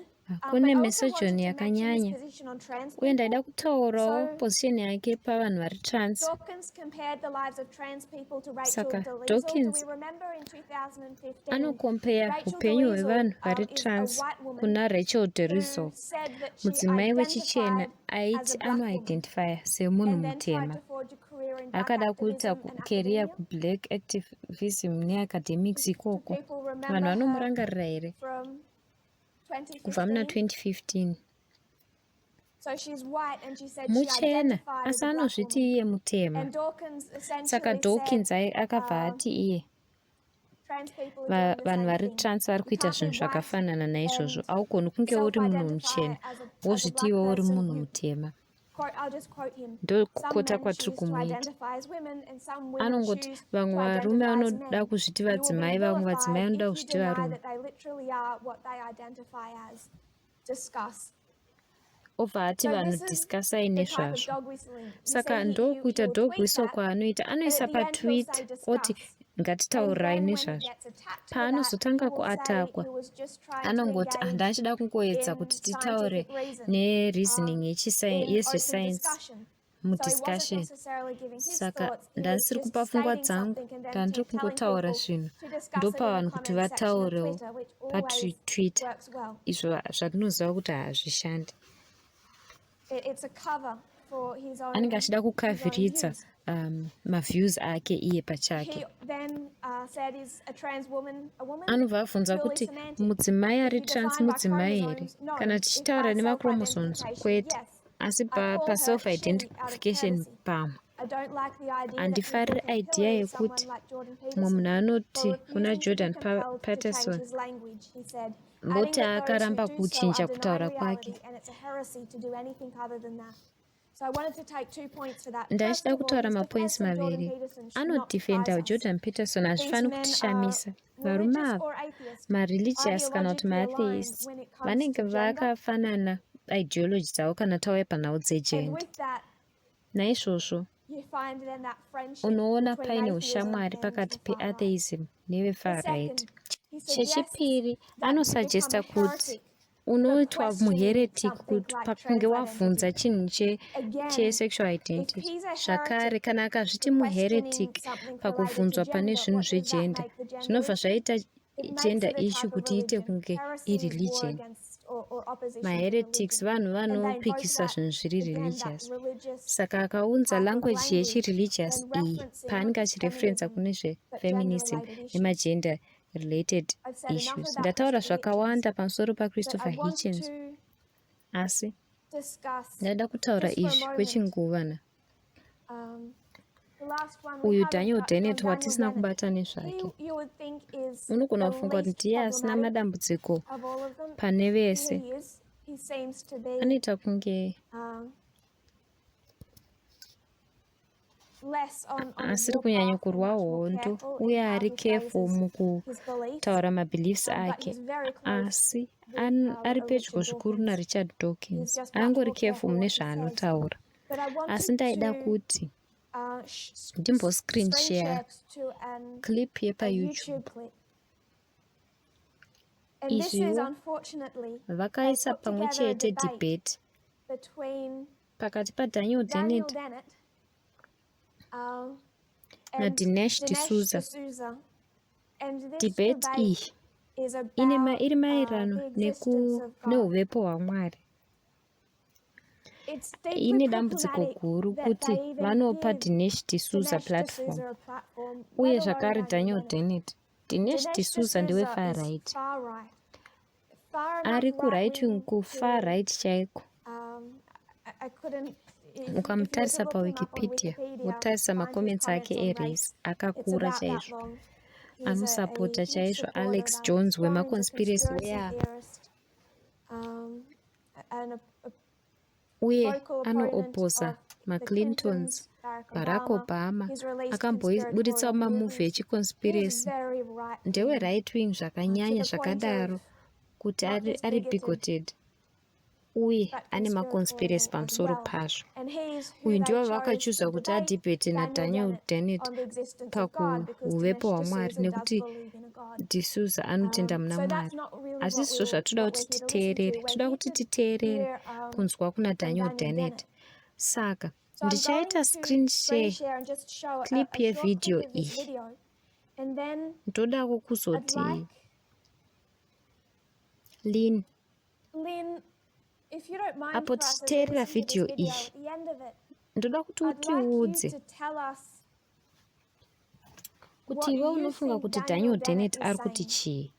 Kune But I also misogyny wanted to mention his yakanyanya, position on trans uye people. ndaida kutaurawo So, position yake pavanhu vari trans. Dawkins compared the lives of trans people to Rachel Saka Dolezal. Do Dawkins we remember in 2015? anokompeya Rachel upenyu Dolezal hwevanhu vari is a trans white woman kuna Rachel who Dolezal, said that she mudzimai wechichena identified as aiti a black woman anoidentifya semunhu and then tried mutema. to forge a career in black Akada kuita activism and career academia. kublack activism neacademics Do ikoko. people Vanhu remember her vanomurangarira here? from Kubva muna 2015? 2015. So she's white and she said she Muchena, identified as asi a black anozviti woman. iye mutema. And Dawkins Saka essentially Dawkins said akabva ati iye trans people are doing the vanhu same vari thing. trans vari You kuita can't be zvinhu white zvakafanana naizvozvo. and Haugoni kunge uri munhu self-identify muchena as a wozviti black iwe uri person. munhu You mutema. quote, I'll just quote him. Ndokota Some men kwatiri choose to kumuita. identify as women and some women Anongoti choose to vamwe varume identify as vanoda men. kuzviti You will be vadzimai, vamwe vadzimai vilified vanoda if you kuzviti deny varume. that they literally are what they identify as. Discuss. Obva ati So vanhu this is discussai the type of nezvazvo. dog whistling. You Saka see, ndokuita he'll dog tweet whistle that, kwaanoita, but anoisa at the end he'll patweet say oti discuss. And ngatitaurirai then when he nezvazvo. gets attacked for that, Paanozotanga he will say kuatakwa, he was just trying to anongoti engage handachida kungoedza in kuti titaure scientific reason, nereasoning in yezvesainzi open discussion. So he wasn't mudiscussion. necessarily giving his Saka thoughts, he was ndasiri just kupa pfungwa stating dzangu, something and then ndandiri telling kungotaura people zvinhu. to discuss it in Ndopa the vanhu kuti comment section of vataurewo Twitter, which always patweet works well. izvo zvatinoziva kuti hazvishandi. It's a cover for his own Anenge achida kukavhiridza views. maviews ake iye He pachake. then said, is a trans woman a woman? Anobva abvunza Purely kuti semantic. mudzimai ari If you trans define by mudzimai here, chromosomes, no. kana If tichitaura by nemachromosomes self-identification, kwete, yes. asi I call her she out of self-identification courtesy. pamwe. I don't like the idea that Handifariri people can idea pillory someone yekuti like Jordan mumwe Peterson munhu anoti for kuna refusing to be Jordan compelled to change Peterson his language, he said, adding voti that those who akaramba do so kuchinja are denying kutaura reality kwake. and it's a heresy to do anything other than that. So I wanted to take 2 points for that. First Ndachida of all, kutaura his mapoints defense of Jordan maviri. Peterson should not surprise Anodefenda us. Jordan Peterson These hazvifaniri men are kutishamisa. Varume religious ava or atheist, mareligious kana kuti ideologically aligned maatheist when it comes vanenge to gender. vakafanana ideology dzavo kana tauya panhau And dzegender. with that, Naizvozvo you find then that friendship unoona between paine atheism ushamwari and pakati the far right. peatheism The nevefar right. second, he suggests Chechipiri that you become anosugesta a kuti heretic unoitwa questioning muheretic something like pakunge trans wabvunza identity. chinhu Again, chesexual if identity. he's a Zvakare heretic kana akazviti for muheretic questioning something related to pakubvunzwa pane gender, zvinhu what does that zvegender, make the gender zvinobva issue? zvaita It makes gender it a issue type of kuti iite religion. kunge Heresy is war ireligion. against or opposition to Maheretics religion. vanhu And they invoke vanopikisa that, zvinhu zviri again, that religious. religious Saka akaunza type of language language yechireligious when iyi referencing paanenge not just achireferensa feminism, kune but zvefeminism gender-related issues. nemagender related I've said enough issues. about Ndataura Christopher zvakawanda Hitchens, pamusoro but I paChristopher want Hitchens, to asi discuss ndada kutaura just for a izvi moment. kwechinguvana. The last one we Uyu have Daniel on Dennett Daniel watisina Dennett. kubata He, nezvake. you would think, is Unogona the kufunga kuti least ndiye asina problematic madambudziko of all of them. pane vese. He is. He seems to be Anoita kunge less on the asiri kunyanya warpath and kurwa much more hondo careful uye in how ari he careful phrases his beliefs. mukutaura mabeliefs But ake, he's very close asi with ari pedyo Richard zvikuru Dawkins. naRichard He's Dawkins. just much Angori more careful careful mune what he says. zvaanotaura. But I Asi wanted ndaida to kuti screen screen share share to clip a yepaYouTube. YouTube clip. And this is Izviwo unfortunately they vakaisa put pamwe together a chete debate debate between pakati paDaniel Daniel Dennett Dennett and naDinesh Dinesh D'Souza. D'Souza. And this Debate debate iyi is iri about maererano the existence of God. neuvepo hwaMwari. It's deeply Ine dambudziko problematic guru that kuti they even vanopa give Dinesh D'Souza Dinesh platform, D'Souza a platform, uye let alone zvakare Daniel Dennett. Dennett. Dinesh D'Souza ndewe far is right, far right. Far enough ari ku-right wing, right-wing ku-far to, right chaiko. I couldn't, if you were to Ukamutarisa look him up on paWikipedia Wikipedia, wotarisa find his makoments ake comments on erace race, it's akakura about that chaizvo. long. He's Anosapota a huge chaizvo supporter Alex of Jones Jones, a wemaconspiracy conspiracy theorist, and a uye vocal opponent anooposa of the maClintons, Clintons, Barack Barack Obama. He's released Akambobuditsawo conspiratorial mamuvhi movies. He is echiconspiracy. very right Ndewe wing, right wing to zvakanyanya the point zvakadaro of kuti not just ari bigoted, bigoted uye but ane maconspiracy conspiratorial as pamusoro well. pazvo. And he's who Uyu they ndiwo chose vakachuza to kuti debate adhibhete naDaniel Dennett on the existence of God, because pakuuvepo Dinesh hwaMwari, D'Souza does nekuti believe in a God. D'Souza anotenda muna So that's Mwari. not really Asi what izvo zvatoda we're kuti here to listen titeerere, to. We're toda here kuti to titeerere hear kunzwa kuna from Daniel Daniel Dennett. Dennett. Saka So I'm going ndichaita to screen screen share share and just show clip a short clip yevideo of this iyi. video. And then Ndodako I'd kuzoti like Lynn, Lynn, if you don't mind apo for us as we tichiteerera listen to this video video, iyi, at the end of it, ndoda kuti I'd like you utiudze to tell us kuti what iwe you unofunga think kuti Daniel Daniel Dennett Dennett is ari kuti saying. chii.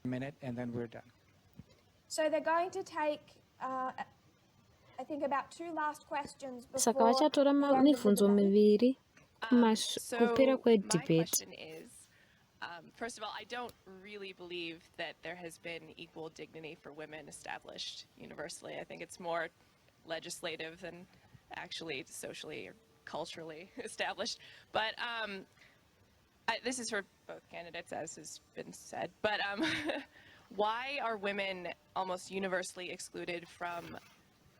Minute and then we're done. So they're going to take, I think, about two last questions Saka before vachatora the end of the mibvunzo debate. miviri kupera So my kwedebate. question is, first of all, I don't really believe that there has been equal dignity for women established universally. I think it's more legislative than actually socially or culturally established. But this is for both candidates, as has been said. But why are women almost universally excluded from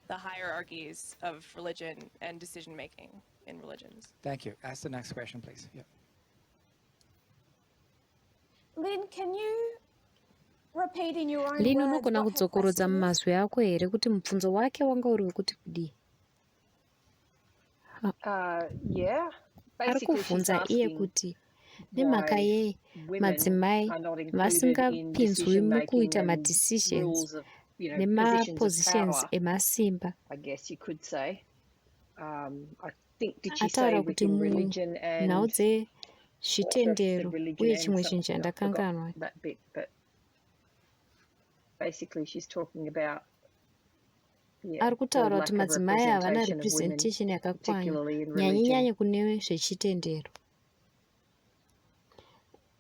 the hierarchies of religion and decision-making in religions? Thank you. Ask the next question, please. Yeah. Lynn, can you repeat in your own Lynn, words unogona what her kudzokorodza question is? mumazwi ako here kuti mubvunzo wake wanga uri wekuti kudii? Yeah. Ari Basically, she's kubvunza iye asking kuti nemhaka why yei women madzimai are not included in vasingapinzwi decision making mukuita and madecisions rules of, positions of nemapositions power, emasimba. I guess you could say. I think, did she say Ataura kuti within religion munhau and dzezvitendero religion uye and chimwe something? chinhu I forgot chandakanganwa. that bit, but basically she's talking about Ari the kutaura lack kuti of madzimai havana representation of women, representation yakakwana particularly in nyanye-nyanye religion. kune zvechitendero.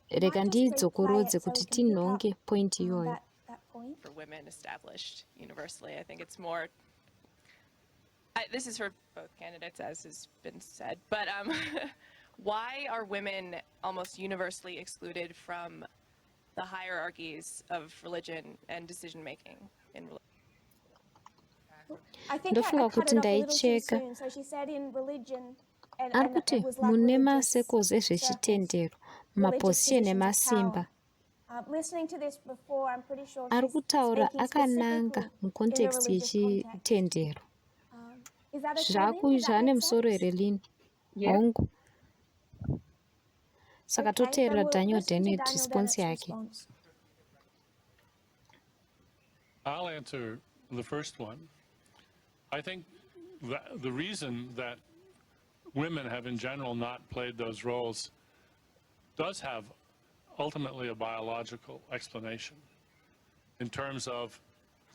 Might Rega just replay ndidzokorodze it so kuti we can pick up tinhonge point iyoyo. that point. For women established universally, I think it's more. This is for both candidates, as has been said. But why are women almost universally excluded from the hierarchies of religion and decision-making in religion? I think I Ndofunga cut kuti it off a little too ndaicheka. soon. So she said in religion, and Ari it kuti was like mune religious masecos circles, ezvechitendero, religious maposition positions of emasimba. power. Listening to this before, I'm pretty sure Ari she's kutaura speaking akananga specifically in a mucontext religious context. yechitendero. Is that okay, Lynn? Does that Zvane make musoro sense? here Lynn? Yeah. Hongu. Saka Okay, toteerera then we'll Daniel listen to Dennett Daniel response Dennett's yake. response. I'll answer the first one. I think that the reason that women have in general not played those roles does have ultimately a biological explanation in terms of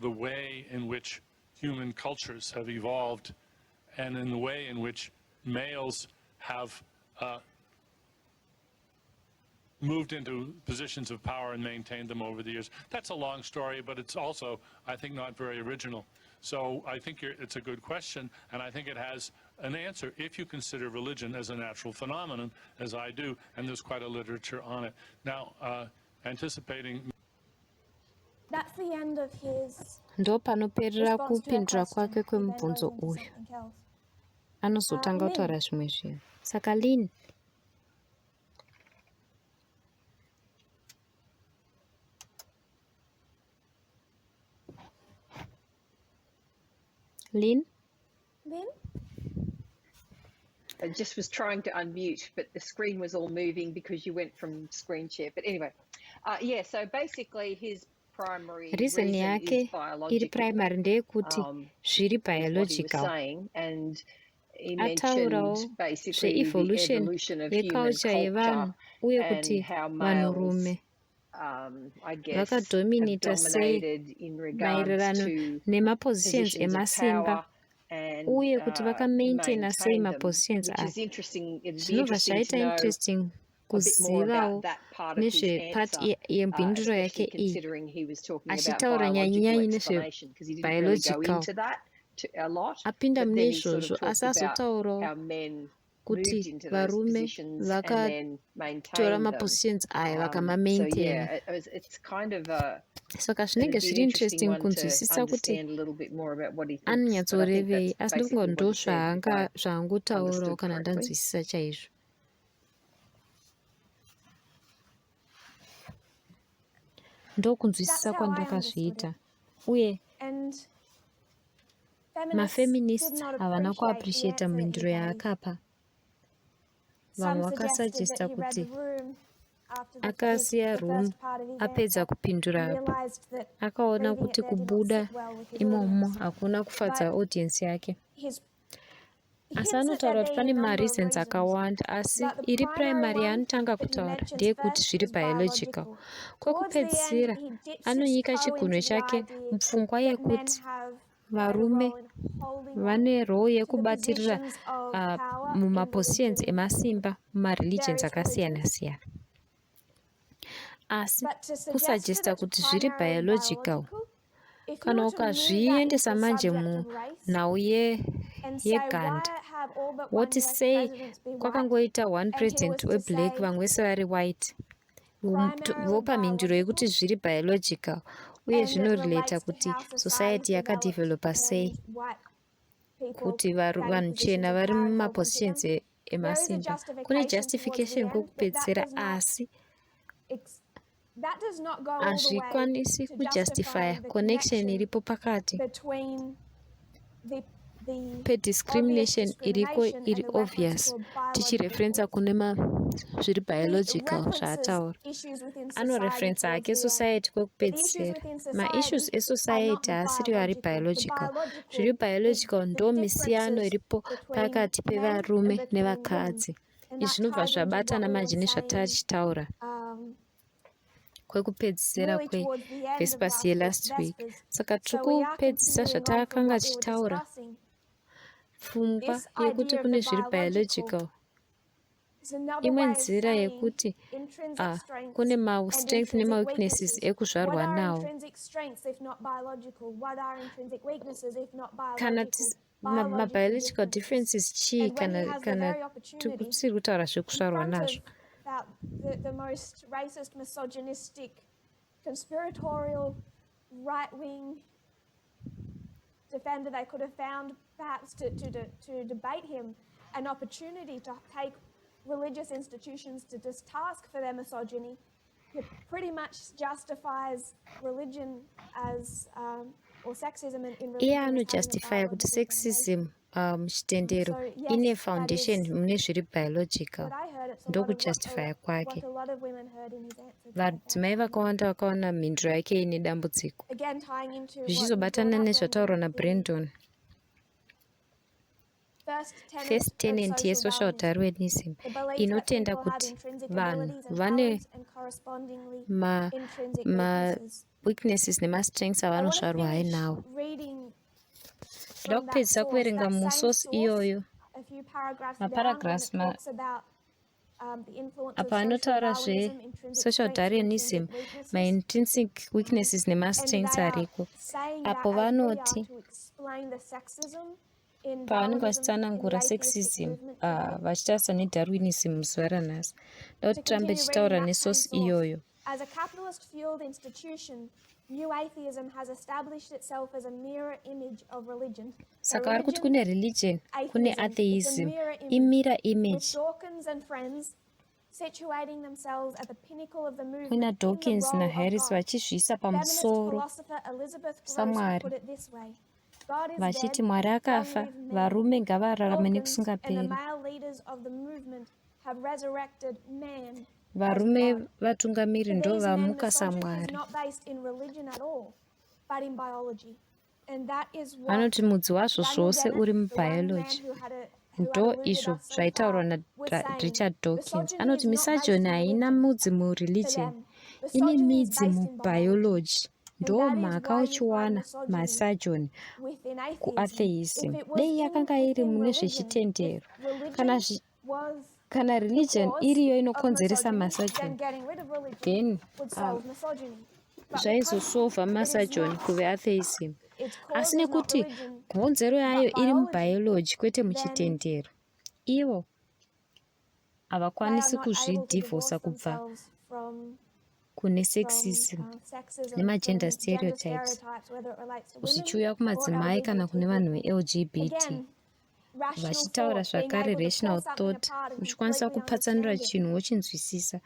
the way in which human cultures have evolved and in the way in which males have moved into positions of power and maintained them over the years. That's a long story, but it's also, I think, not very original. So I think it's a good question, and I think it has an answer if you consider religion as a natural phenomenon, as I do, and there's quite a literature on it. Now, anticipating... That's the end of his Ndo panoperera response to her kupindura question. kwake He then goes kwemubvunzo into uyu. something else. Anozotanga Lynn. kutaura zvimwe zvinhu. Saka Lynn, Lynn? Lynn? I just was trying to unmute, but the screen was all moving because you went from screen share. But anyway, yeah, so basically his primary Reason reason yake is iri biological, primary ndeyekuti zviri is what he was biological. saying. And he Ataurawo mentioned basically the zveevolution evolution of human yeculture yevanhu culture uye kuti and how vanhurume males, I guess, have vakadominata sei dominated in regards maererano to nemapositions positions of emasimba power and uye kuti vakamaintaina sei maintain them, mapositions which aya. is interesting. It'd be Zvinobva interesting to zvaita know interesting a bit more kuzivawo about that part of his nezvepart answer, yemhinduro yake especially iyi, considering he was talking about achitaura biological nyanyanyanya explanation, because he didn't really go nezvebiological. into that a lot, Apinda but mune then he sort of izvozvo talked asi about azotaurawo how men kuti moved into those varume positions and then vakatora maintained them. mapositions aya So vakamaintaina. yeah, it's kind of a, Saka it'd zvinenge be an zviri interesting interesting one to kunzwisisa kuti understand a little bit more about what he thinks, but I think anonyatsorevei, that's asi ndingo basically ndo what he said, if I zvaangotaurawo understood kana correctly. ndanzwisisa chaizvo. Ndokunzwisisa That's how I kwandakazviita. understood Uye And feminists did mafeminists not havana appreciate the kuappreciata answer mhinduro he gave. yaakapa. Some Vamwe suggested vakasajesta that he read kuti the room after akasiya the room first part of his apedza answer kupindura and apo. realized that Akaona reading it kuti there did not kubuda sit well with his imomo audience. hakuna kufadza But audience yake. his Asi hints at there anotaura kuti being pane a number of mareasons reasons, akawanda, asi but the iri primary primary one yaanotanga that he kutaura mentions ndeyekuti first zviri is biological. biological. Towards the end, Kwekupedzisira he dips his anonyika toe chigunwe into the chake idea mupfungwa that men yekuti have varume a role in holding on vane role to the yekubatirira positions of power in mumapositions religion, emasimba mumareligions various akasiyana religions. siyana. Asi But to suggest kusajesta that it's kuti zviri primarily biological, biological, if you kana were to move that ukazviendesa into the manje subject of race munhau and say, yeganda, why have all but one woti US sei presidents be white? kwakangoita one And he president was to weblack say, vamwe vese vari white, primarily vopa mhinduro yekuti biological, zviri biological, uye and it zvinorelata relates to kuti how society society developed yakadevelopa when sei white people kuti gained vanhu positions chena of vari power and held onto them. mumapositions There is a emasimba. Kune justification towards justification the end, but that kwekupedzisira, does not asi that does not go all the way hazvikwanisi to kujustifya justifying the connection connection iripo pakati between the pediscrimination obvious iriko discrimination iri and the reference obvious, to a biological tichireferensa cause. kune zviri He biological references zvaataura. issues within society Anoreferensa towards hake the end. society But the issues kwekupedzisira. within Maissues society are not esociety haasiri ari biological. biological. Zviri biological is ndo the misiyano differences iripo between pakati men and pevarume between women. nevakadzi. And Izvi that zvinobva ties into zvabatana what we manje were nezvatachitaura saying kwekupedzisira really towards the end of kwevespasi yelast week. Saka So we are tikupedzisa continuing on from zvatakanga what we were tichitaura, discussing. pfungwa This yekuti idea of kune the zviri biological, is another imwe way of nzira saying yekuti intrinsic strengths kune and mastrength intrinsic nemaweaknesses weaknesses. ekuzvarwa What are nawo. intrinsic strengths if not biological? What are intrinsic weaknesses if not Kana biological? mabiological differences chii And when he kana has the very opportunity tisiri kutaura in zvekuzvarwa front of nazvo. the most racist, misogynistic, conspiratorial, right-wing defender, they could have found perhaps to debate him an opportunity to take religious institutions to just task for their misogyny. It pretty much justifies religion as or sexism in religion as having a anojustifya kuti biological sexism chitendero So, yes, ine that foundation is mune zviri biological. what I heard. It's a lot of Ndokujustifya kwake. what a lot of women heard in his answer. Vadzimai vakawanda vakaona mhinduro yake ine dambudziko, Again, tying into what you zvichizobatana brought up, nezvataurwa Brendan, naBrandon. First tenet yesocial Darwinism inotenda kuti vanhu vane weaknesses nemastrengths avanosvarwa ainawo. Ndoda kupedzisa kuverenga musource iyoyo maparagraphs apa anotaura zve-social Darwinism, ma-intrinsic weaknesses nemastrengths ariko. Apo vanoti pavanenge vachitsanangura sexism vachitarisa neDarwinism zuva ranhasi. Ndoda kuti tirambe tichitaura nesource iyoyo. As a capitalist-fueled institution, new atheism has established itself as a mirror image of religion. Saka vari kuti kune religion, kune atheism, imirror image. With Dawkins and friends situating themselves at the pinnacle of the movement. Kuna Dawkins na Harris vachizviisa pamusoro saMwari, vachiti Mwari akafa, varume ngavararame nekusingaperi. Varume vatungamiri ndo vamuka saMwari. Vanoti mudzi wazvo zvose uri mubiology. Ndo izvo zvaitaurwa naRichard Dawkins. Anoti misogyny haina mudzi mureligion, ine midzi mubiology. Ndo mhaka uchiwana misogyny kuatheism. Dei yakanga iri mune zvechitendero. Kana religion iriyo inokonzeresa misogyny, then zvaizosova misogyny kuve atheism. Asi nekuti gonzero yayo iri mubiology kwete muchitendero, ivo havakwanisi kuzvidivhosa kubva kune sexism nemagender stereotypes zvichiuya kumadzimai kana kune vanhu veLGBT. Vachitaura zvakare rational thought, uchikwanisa kupatsanura chinhu wochinzwisisa.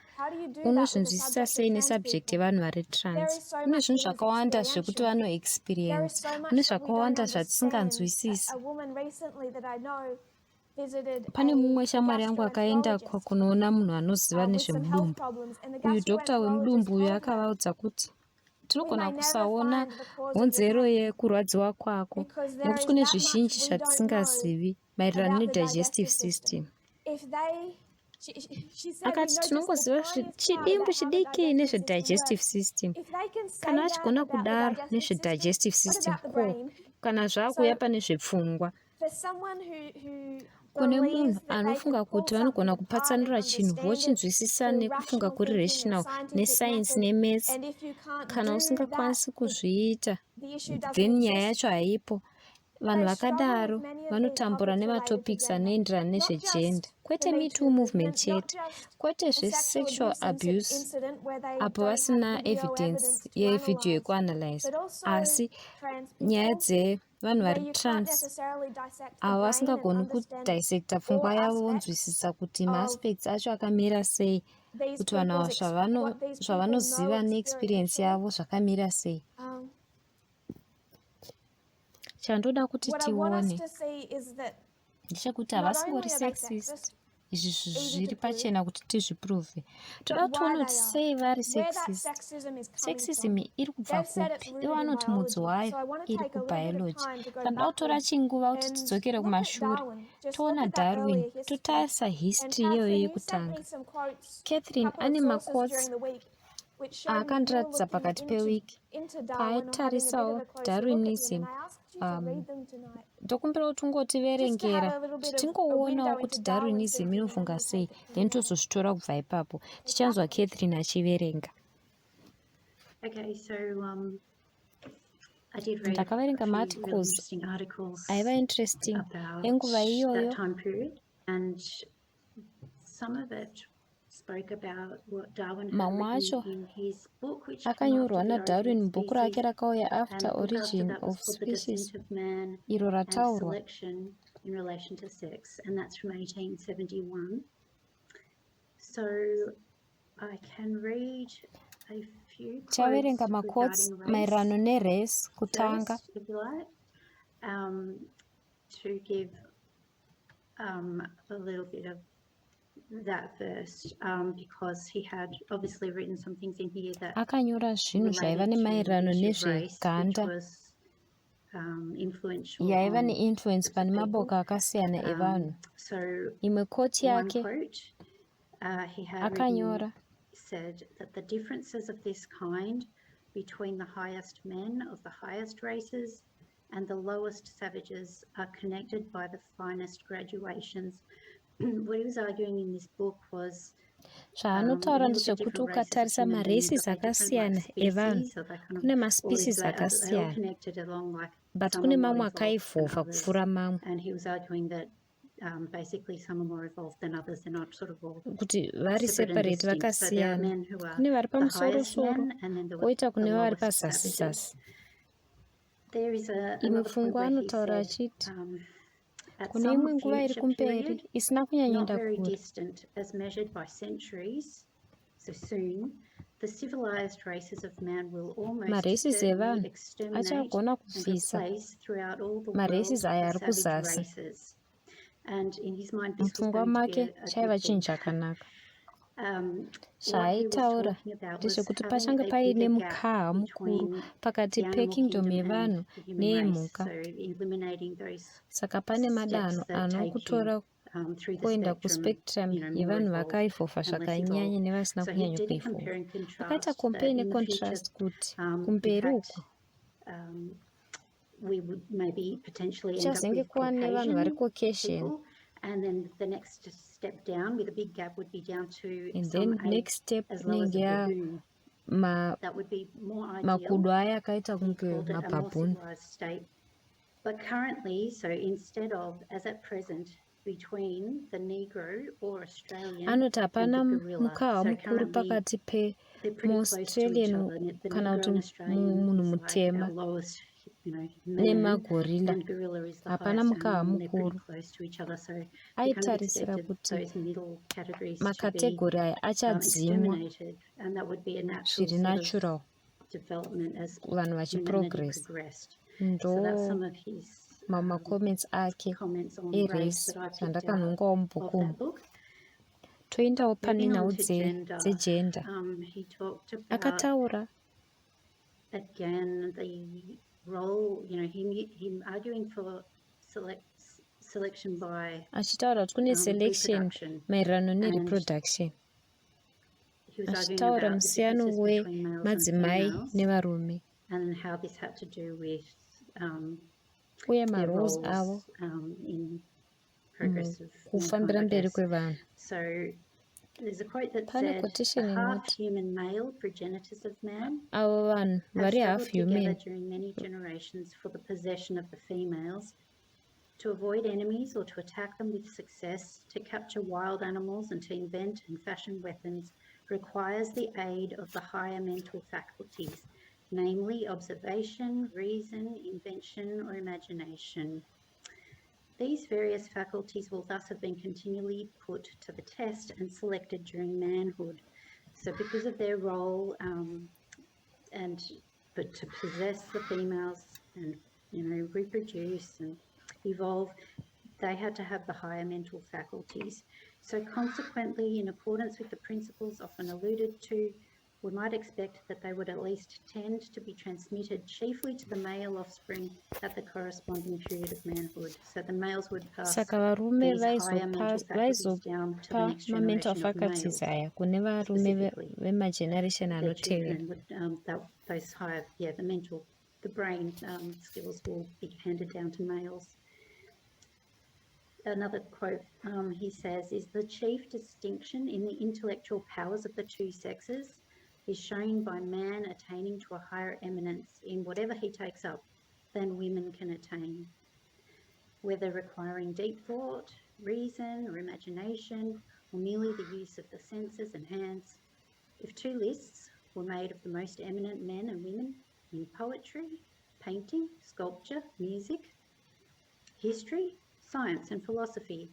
Unozvinzwisisa sei nesubject yevanhu vari trans? Kune zvinhu zvakawanda zvekuti vanoexperience, kune zvakawanda zvatisinganzwisisi. Pane mumwe shamwari yangu akaenda kunoona munhu anoziva nezvemudumbu. Uyu dhokta wemudumbu uyu akavaudza kuti tinogona kusaona honzero yekurwadziwa kwako nekuti kune zvizhinji zvatisingazivi maererano nedigestive system. Akati tinongoziva chidimbu chidiki nezvedigestive system. Kana achigona kudaro nezvedigestive system, kana zvaakuuya pane zvepfungwa. Kune munhu anofunga kuti vanogona kupatsanura chinhu vochinzwisisa nekufunga kuri rational nescience nemaths, kana usingakwanisi kuzviita, then nyaya yacho haipo. Vanhu vakadaro vanotambura nematopics anoenderana nezvegender, kwete MeToo movement chete, kwete zvesexual abuse apo vasina evidence yevideo yekuanalyze, asi nyaya dzevanhu vari trans avo vasingagoni kudissecta pfungwa yavo vonzwisisa kuti maaspects acho akamira sei, kuti vanhu ava zvavanoziva neexperience yavo zvakamira sei. Chandoda kuti tione ndechekuti havasingori sexist. Izvi zviri pachena kuti tizviprove. Toda tione kuti sei vari sexist. Sexism iri kubva kupi? Ivo vanoti mudzi wayo iri kubiology. Tanoda kutora chinguva kuti tidzokere kumashure, toona Darwin, totarisa history iyoyo yekutanga. Catherine ane maquotes aakandiratidza pakati pewiki paaitarisawo Darwinism. Ndokumbira kuti ungotiverengera titingoonawo kuti Darwinism inofunga sei, then tozozvitora kubva ipapo. Tichanzwa Catherine achiverenga. Ndakaverenga maarticles aiva interesting enguva iyoyo. spoke about what Darwin had mamwe written acho in his book, which came after akanyorwa The naDarwin Origin of mubhuku rake Species, rakauya and After the book after Origin that was of called The Species, Descent of Man iro and rataurwa Selection in Relation to Sex, and that's from 1871. So I can read a few chaverenga quotes maquotes regarding maererano race nerace kutanga first, if you like, to give a little bit of that first, because he had obviously written some things in here that akanyora zvinhu zvaiva related to the nemaererano issue of race, which nezveganda was influential yaiva on neinfluence groups pane of people. maboka akasiyana evanhu. So Imwe koti one yake quote he had written akanyora said that the differences of this kind between the highest men of the highest races and the lowest savages are connected by the finest graduations. What he was arguing in this book was zvaanotaura when you look at ndezvekuti different races of ukatarisa human beings, maraces are they different like akasiyana evanhu, species? Are they kind of kune all maspecies these are they all akasiyana, connected along like but some kune are more mamwe evolved than akaivhovha others? kupfuura mamwe, And he was arguing that basically some are more evolved than others. They're not sort of all kuti vari separate and separate distinct. So there are vakasiyana. men who are Kune vari the highest pamusoro-soro, men, and then there were koita the kune vari lowest pazasi-zasi. savages. There is Imwe another point pfungwa where he anotaura said, achiti at kune imwe some nguva iri future kumberi period, isina not kunyanyoenda very kure, distant, as measured by centuries, so soon, the civilized races of man will almost maraces certainly evanhu exterminate achagona and kubvisa replace throughout all the maraces world aya the ari savage kuzasi. races. And in his mind, this was Mupfungwa going to be make a chaiva good chinhu thing. chakanaka. What he was Zvaaitaura talking about was ndezvekuti having pachange a paine bigger mukaha gap mukuru between pakati the animal pekingdom kingdom and yevanhu the human race. neyemhuka. So eliminating those Saka pane madanho steps that take anokutora you through the kuenda spectrum, kuspectrum more yevanhu evolved vakaivhovha and less zvakanyanya evolved. nevasina So he kunyanya did kuivhovha. compare and Akaita contrast compare that in the future, necontrast kuti in kumberi fact, uko we would maybe potentially end up kuchazenge with kuva nevanhu vari Caucasian Caucasian, people, and then the next step down with a big gap would be down to and some then next step as low as a inenge baboon. That would be more ideal. makudo aya akaita He kunge called it a more mabhabhuni. civilized state. But currently, so instead of, as at present, between the Negro or Australian Anoti and hapana the gorilla. mukaha So mukuru currently, pakati they're pretty close to each pemuaustralian other. The kana Negro kuti and Australian munhu is like mutema our lowest, man, nemagorilla. and gorilla is the Hapana highest mukaha animal, and they're pretty mukuru. close to each other. So we kind of Aitarisira expected kuti those middle categories to be makategori aya achadzimwa exterminated, and that would be a natural zviri sort of natural development as vanhu humanity vachiprogress. progressed. Ndo So that's some of his mamacomments ake comments on race erace that I picked out zvandakanhongawo of mubhukumu. that book. Toendawo pane Moving nhau on to gender, dzegender. he talked about Akataura again the role, him arguing for selection by achitaura kuti kune selection reproduction, maererano and nereproduction. he was arguing Achitaura about the musiyano differences between males and wemadzimai females nevarume and how this had to do with uye their maroles roles avo in progressive kufambira mankind, I mberi guess. kwevanhu. So there's a quote that Pane said, quotation the half inoti human male progenitors of man avo vanhu have vari half struggled together human during many generations for the possession of the females, to avoid enemies or to attack them with success, to capture wild animals and to invent and fashion weapons requires the aid of the higher mental faculties, namely observation, reason, invention, or imagination. These various faculties will thus have been continually put to the test and selected during manhood. So because of their role, but to possess the females and, reproduce and evolve, they had to have the higher mental faculties. So consequently, in accordance with the principles often alluded to, we might expect that they would at least tend to be transmitted chiefly to the male offspring at the corresponding period of manhood. So the males would pass saka varume these higher mental faculties down to the vaizopa next mamental generation of faculties males. aya kune varume Specifically, vemageneration their anotevera. children would, those higher, the brain skills will be handed down to males. Another quote he says is, the chief distinction in the intellectual powers of the two sexes is shown by man attaining to a higher eminence in whatever he takes up than women can attain, whether requiring deep thought, reason, or imagination, or merely the use of the senses and hands. If 2 lists were made of the most eminent men and women in poetry, painting, sculpture, music, history, science and philosophy,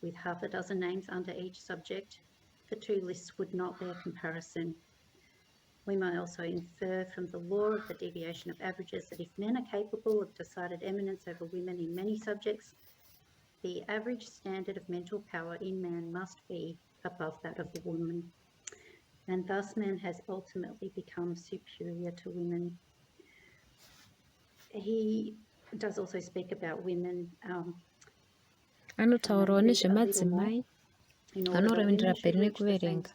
with half a dozen names under each subject, the 2 lists would not bear comparison. We may also infer from the law of the deviation of averages that if men are capable of decided eminence over women in many subjects, the average standard of mental power in man must be above that of the woman, and thus man has ultimately become superior to women. He does also speak about women. Anotaurawo nezvemadzimai anoravindira mberi nekuverenga.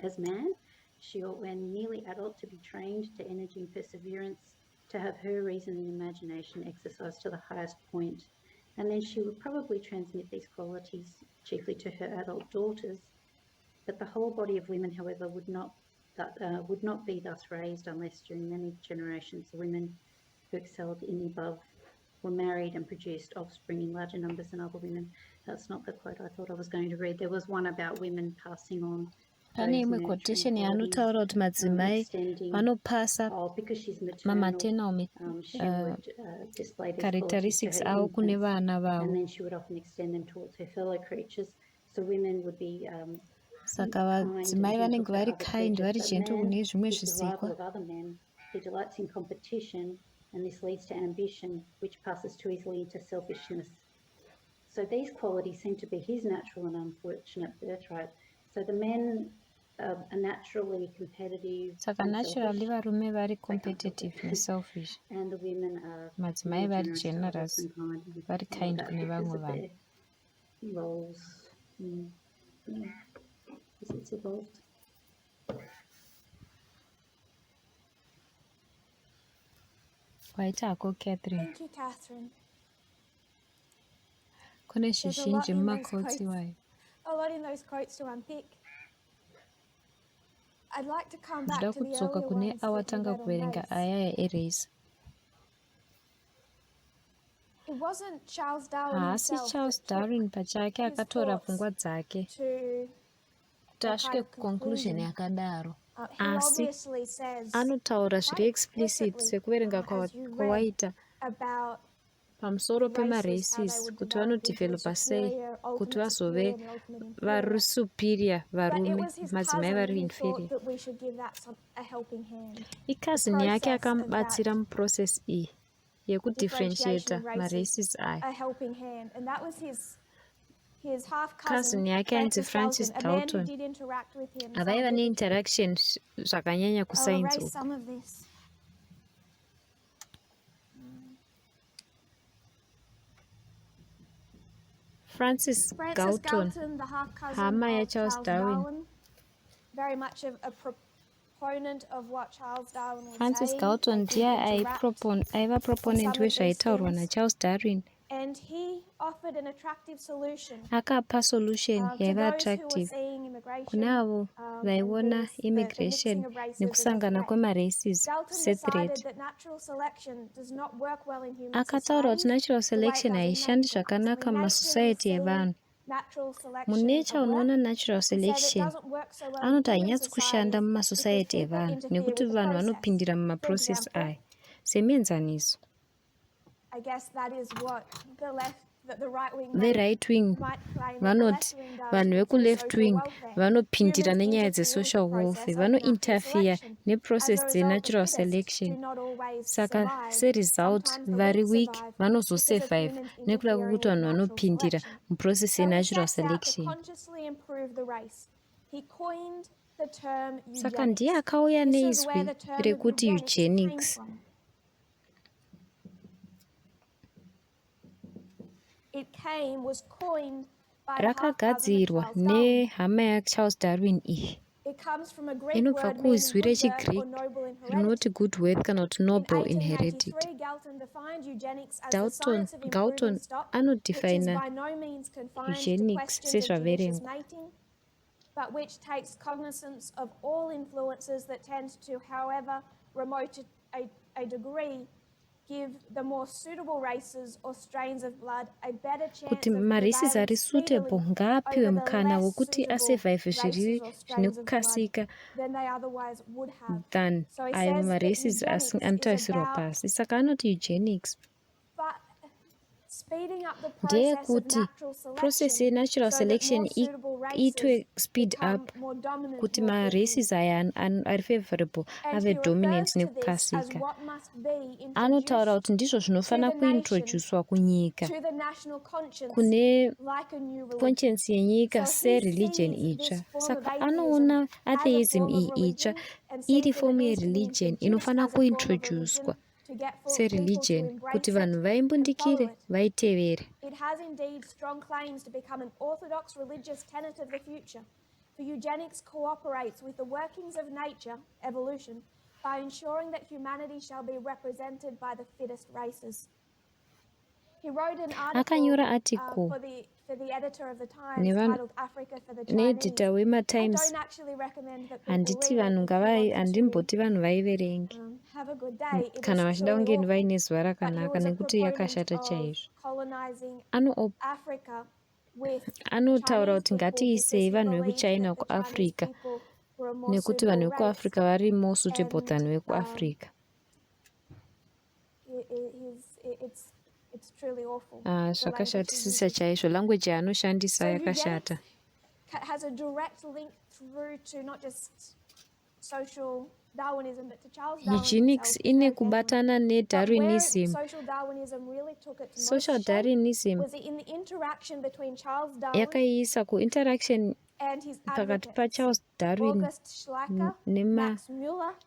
As man, she ought, when nearly adult, to be trained to energy and perseverance, to have her reason and imagination exercised to the highest point, and then she would probably transmit these qualities chiefly to her adult daughters. But the whole body of women, however, would not be thus raised unless during many generations the women who excelled in the above were married and produced offspring in larger numbers than other women. That's not the quote I thought I was going to read. There was one about women passing on Pane imwe quotation yaanotaura kuti madzimai vanopasa mamaternal characteristics avo kune vana vavo. Saka vadzimai vanenge vari kind, vari gentle kune zvimwe zvisikwa. And this leads to ambition, which passes too easily into selfishness. So these qualities seem to be his natural and unfortunate birthright. So the men are naturally competitive. Saka naturally varume vari competitive and selfish. And the women are madzimai vari generous, vari kind kune vamwe vanhu. Roles. Yeah. It's evolved. Waita hako Catherine. Thank you, Catherine. Kune zvizhinji mumakoti wayo. A lot in those quotes to unpick. I'd like to come back Ndida to the kudzoka earlier kune ones that awatanga you read on kuverenga race. aya erace. It wasn't Charles Darwin Haasi himself Charles that took Darwin pachake his akatora thoughts pfungwa dzake to kuti that kind asvike of kuconclusion conclusion. yakadaro. He Asi obviously says anotaura zviri quite explicit explicitly, sekuverenga as you read, kwawaita about pamusoro races, how they pemaraces would kuti develop into a vanodevelopa sei superior, kuti ultimate superior vazove and ultimate vari inferior. superior But it varume, was his madzimai cousin vari who inferior. thought that we should give that a helping hand. Ikazini yake process of akamubatsira that muprocess iyi differentiation yekudifferentiata of races maraces aya. a helping hand, and that was his half cousin Cousin yake ainzi Francis Galton, a man who Galton. did interact with him Avaiva scientifically. neinteraction zvakanyanya I'll kusainzi erase uku. some of this. Francis Galton, the half cousin hama of yaCharles Darwin. very much a proponent of what Charles Darwin was Francis saying. Galton They did ndiye interact aiva proponent some of these wezvaitaurwa things. naCharles Darwin. And he offered an attractive solution Akapa solution to yaiva those who were attractive seeing immigration kune avo vaiona and the immigration mixing of races as a nekusangana threat. kwemaraces Galton sethreat. decided that natural selection does not work well in human Akataura kuti societies natural the way it selection does in haishandi nature. zvakanaka So in nature, we mumasociety see evanhu. natural selection Munature at work. unoona natural He said it selection doesn't work so well in anoti human hainyatsi kushanda societies mumasociety because people evanhu interfere nekuti with the vanhu process. vanopindira For mumaprocess example, aya semienzaniso. I guess that is what the right wing Ve-right wing might claim that the vanoti left wing does vanhu through veku-left social wing welfare. vanopindira Humans nenyaya interfere with the dzesocial process welfare, of natural vanointerfere selection. As a neprocess result, dzenatural the fittest selection. do not always Saka survive. seresult Sometimes the vari weak weak survive because of vanozosurvive humans nekuda interfering kwokuti with vanhu natural vanopindira selection. muprocess So he yenatural sets out to selection. consciously improve the race. He coined the term Saka ndiye eugenics. akauya This is where neizwi the term of rekuti eugenics came eugenics. from. Was coined by the half cousin of Rakagadzirwa Charles Darwin. nehama yaCharles Darwin iyi. It comes from a Greek Inobva word meaning kuzwi good birth or rechiGreek noble in rinoti heredity. good worth kana kuti In noble in heredity. 1883, Galton defined eugenics as the science of improving Galton stock, which is anodefina by no means confined to eugenics questions of judicious sezvaverengwa. mating, but which takes cognizance of all influences that tend to, however remote a degree, give the more suitable races or strains of blood a better kuti chance of maraces prevailing ari suitable speedily ngaapiwe over the mukana less wekuti suitable asurvive races or strains of blood zvinekukasika than they otherwise would have. than So he ayo says that maraces eugenics is anotarisirwa about pasi. Saka anoti eugenics speeding up the process of ndeyekuti natural process selection yenatural so that selection more suitable iitwe races speed become up more dominant kuti more quickly. maraces aya ari favorable And ave he dominant refers to this as nekukasika. what must be Anotaura introduced kuti ndizvo to zvinofana the nation, kuintroducwa kunyika, to the national conscience, kune like a new religion. conscience yenyika So he sereligion sees itsva. this form of Saka atheism anoona as a atheism form of iyi itsva religion and sees iri that fomu it needs to be yereligion introduced inofana as a form of kuintroducwa religion to get people to sereligion kuti embrace vanhu it and vaimbundikire follow it. vaitevere. It has indeed strong claims to become an orthodox religious tenet of the future. For eugenics cooperates with the workings of nature, evolution, by ensuring that humanity shall be represented by the fittest races. He wrote an Akanyora article article for the editor of the Times nevan- titled Africa for the Chinese. needitor I wematimes. don't actually recommend that people Handiti read it vanhu if you want to handimboti vanhu vaiverengi have a good day. It kana is vachida truly kunge awful. vaine zuva But he rakanaka was a nekuti proponent yakashata of chaizvo. colonizing Africa with Anotaura Chinese kuti people because ngatiisei he vanhu believed vekuchina that the Chinese kuafrica people were a more nekuti vanhu suitable race. vekuafrica vari more suitable And, than vekuafrica. It's truly awful. the language he Zvakashatisisa uses. chaizvo. Language yaanoshandisa So yakashata. eugenics has a direct link through to not just social Darwinism, but to Charles Darwin Eugenics himself, ine very definitely. kubatana But where nedarwinism. social Darwinism really took its Social most shape Darwinism was in the interaction between Charles Darwin yakaiisa kuinteraction and his pakati advocates, paCharles Darwin August Schleicher, Max Müller, and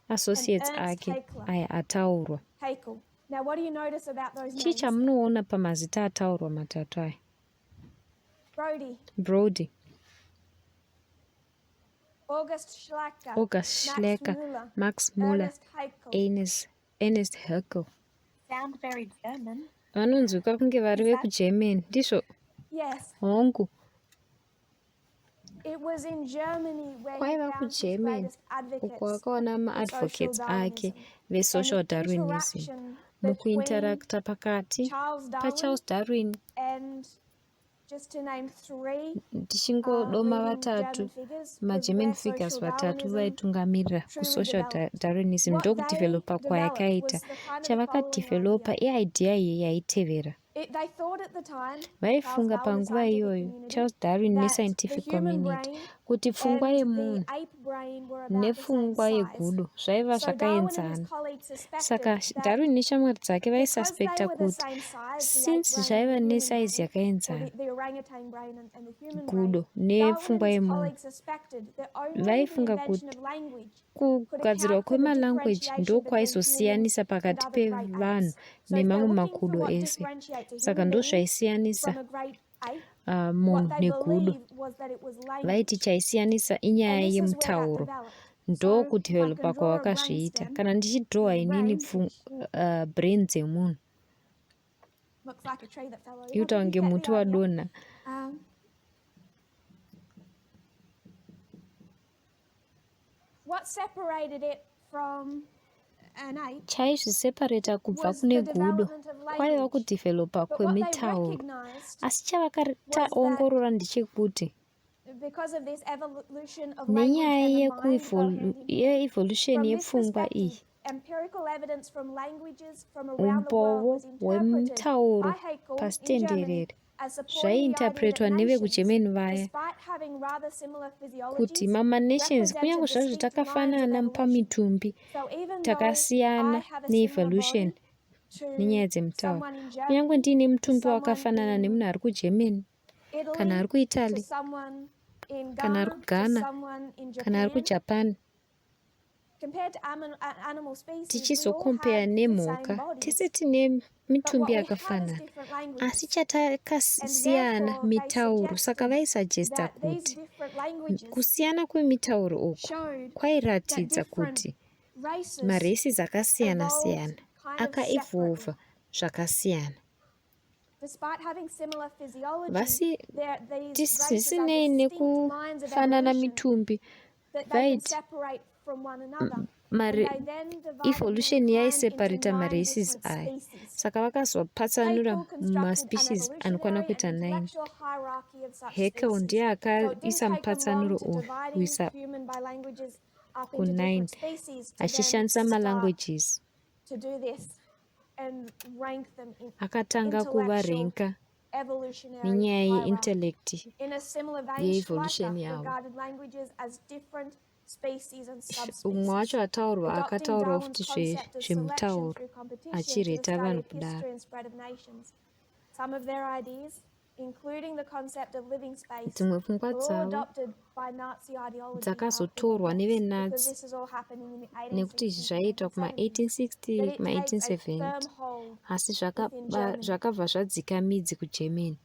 nema-associates Ernst ake Haeckel. aya ataurwa. Haeckel. Now, what do you notice about those Chii names? chamunoona pamazita ataurwa matatu aya? Brody, August Schleicher, August Schleicher, Max Müller, Ernst Haeckel. Sound very German. Vanonzwika kunge vari vekuGerman, ndizvo? Yes. Hongu. It was in Germany where he Kwaiva found his kuGerman greatest advocates uko akaona for social ma-advocates ake Darwinism. ve-social And the Darwinism. interaction Mukuinterakta pakati Charles paCharles Darwin and just to name three ndichingodoma leading vatatu German figures was magerman where figures social vatatu Darwinism vaitungamirira truly kusocial developed. Darwinism What ndokudevelopa they kwayakaita. developed was the kind of the Chavakadevelopa following idea. iidea iyi yaitevera. They thought at the time, Vaifunga Charles Darwin, the panguva scientific iyoyo community, Charles Darwin that nescientific the human community brain kuti pfungwa and yemunhu the ape brain were about the same nepfungwa size. yegudo zvaiva So Darwin and his zvakaenzana. colleagues suspected Saka that Darwin neshamwari dzake because they vaisuspekta were the kuti same size, the since ape brain zvaiva and the human nesaizi brain, or yakaenzana the orangutan brain and the human brain, gudo Darwin nepfungwa and his yemunhu colleagues suspected that only the vaifunga invention kuti of language kugadzirwa kwemalanguage ndokwaizosiyanisa pakati pevanhu nemamwe makudo ese. Saka ndozvaisiyanisa munhu negudo. Vaiti chaisiyanisa inyaya yemutauro. Ndokudevelopa kwavakazviita. Kana ndichidrowa inini brain dzemunhu iuta kunge muti wadonha. What separated it from an ape chaizviseparata kubva was kune the gudo development of kwaiva language. kudevelopa But what they kwemitauro. recognized Asi chavakataongorora ndechekuti because of this evolution of language nenyaya and the mind go hand in hand. yeevolution From this yepfungwa iyi, perspective, empirical evidence from languages from around the world umboo was interpreted hwemutauro by Haeckel pasi in Germany tenderere as supporting the idea zvaiinterpretwa that nations, nevekuGerman vaya despite having rather similar kuti physiologies, mama-nations kunyange represented zvazvo distinct lines of takafanana evolution. pamitumbi So even though I takasiyana have a similar neevolution body to nenyaya dzemutauro. someone in Kunyange Germany, ndiine mutumbi someone wakafanana in nemunhu ari kuGermany kana ari Italy, to kuItaly someone in kana ari Ghana, to kuGhana someone in kana ari Japan, kuJapan, compared to animal species, we all tichizokompea have the same nemhuka bodies. tese tine But mitumbi what we have is yakafanana, different asi languages. chatakasiyana Therefore, they mitauro. Saka suggested vaisajesta that these kuti different languages kusiyana kwemitauro uku showed that kwairatidza different kuti races maraces akasiyana-siyana evolved kind of akaevhova separately. zvakasiyana. Despite having similar physiology, Vasi these races are zvisinei distinct lines of nekufanana evolution mitumbi that they can vaiti separate from one another. evolution yaiseparata maraces aya, saka vakazopatsanura maspecies anokwana kuita 9. Haeckel ndiye akaisa mupatsanuro uyu kuisa ku9 achishandisa malanguages. Akatanga kuvarenka nenyaya yeintellect yeevolution yavo. Umwe wacho akataurawo futi zvemutauro achireta vanhu kudaro. Dzimwe pfungwa dzavo dzakazotorwa neveNazi nekuti izvi zvaiitwa kuma1860 kuma1870 asi zvakabva zvadzika midzi kuGermany.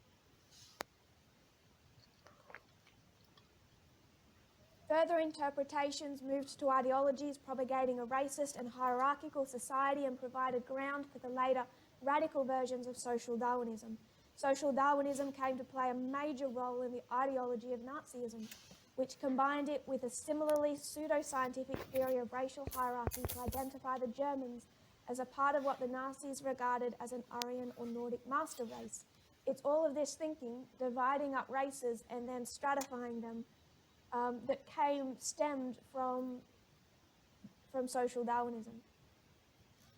Further interpretations moved to ideologies propagating a racist and hierarchical society and provided ground for the later radical versions of social Darwinism. Social Darwinism came to play a major role in the ideology of Nazism, which combined it with a similarly pseudo-scientific theory of racial hierarchy to identify the Germans as a part of what the Nazis regarded as an Aryan or Nordic master race. It's all of this thinking, dividing up races and then stratifying them, that stemmed from social Darwinism.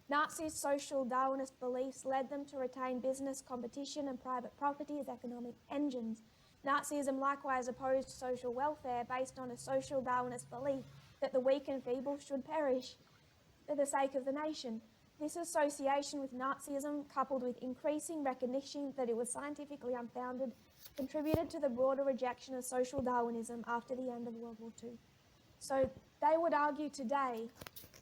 Nazis' social Darwinist beliefs led them to retain business, competition and private property as economic engines. Nazism likewise opposed social welfare based on a social Darwinist belief that the weak and feeble should perish for the sake of the nation. This association with Nazism, coupled with increasing recognition that it was scientifically unfounded, contributed to the broader rejection of social Darwinism after the end of World War II. So they would argue today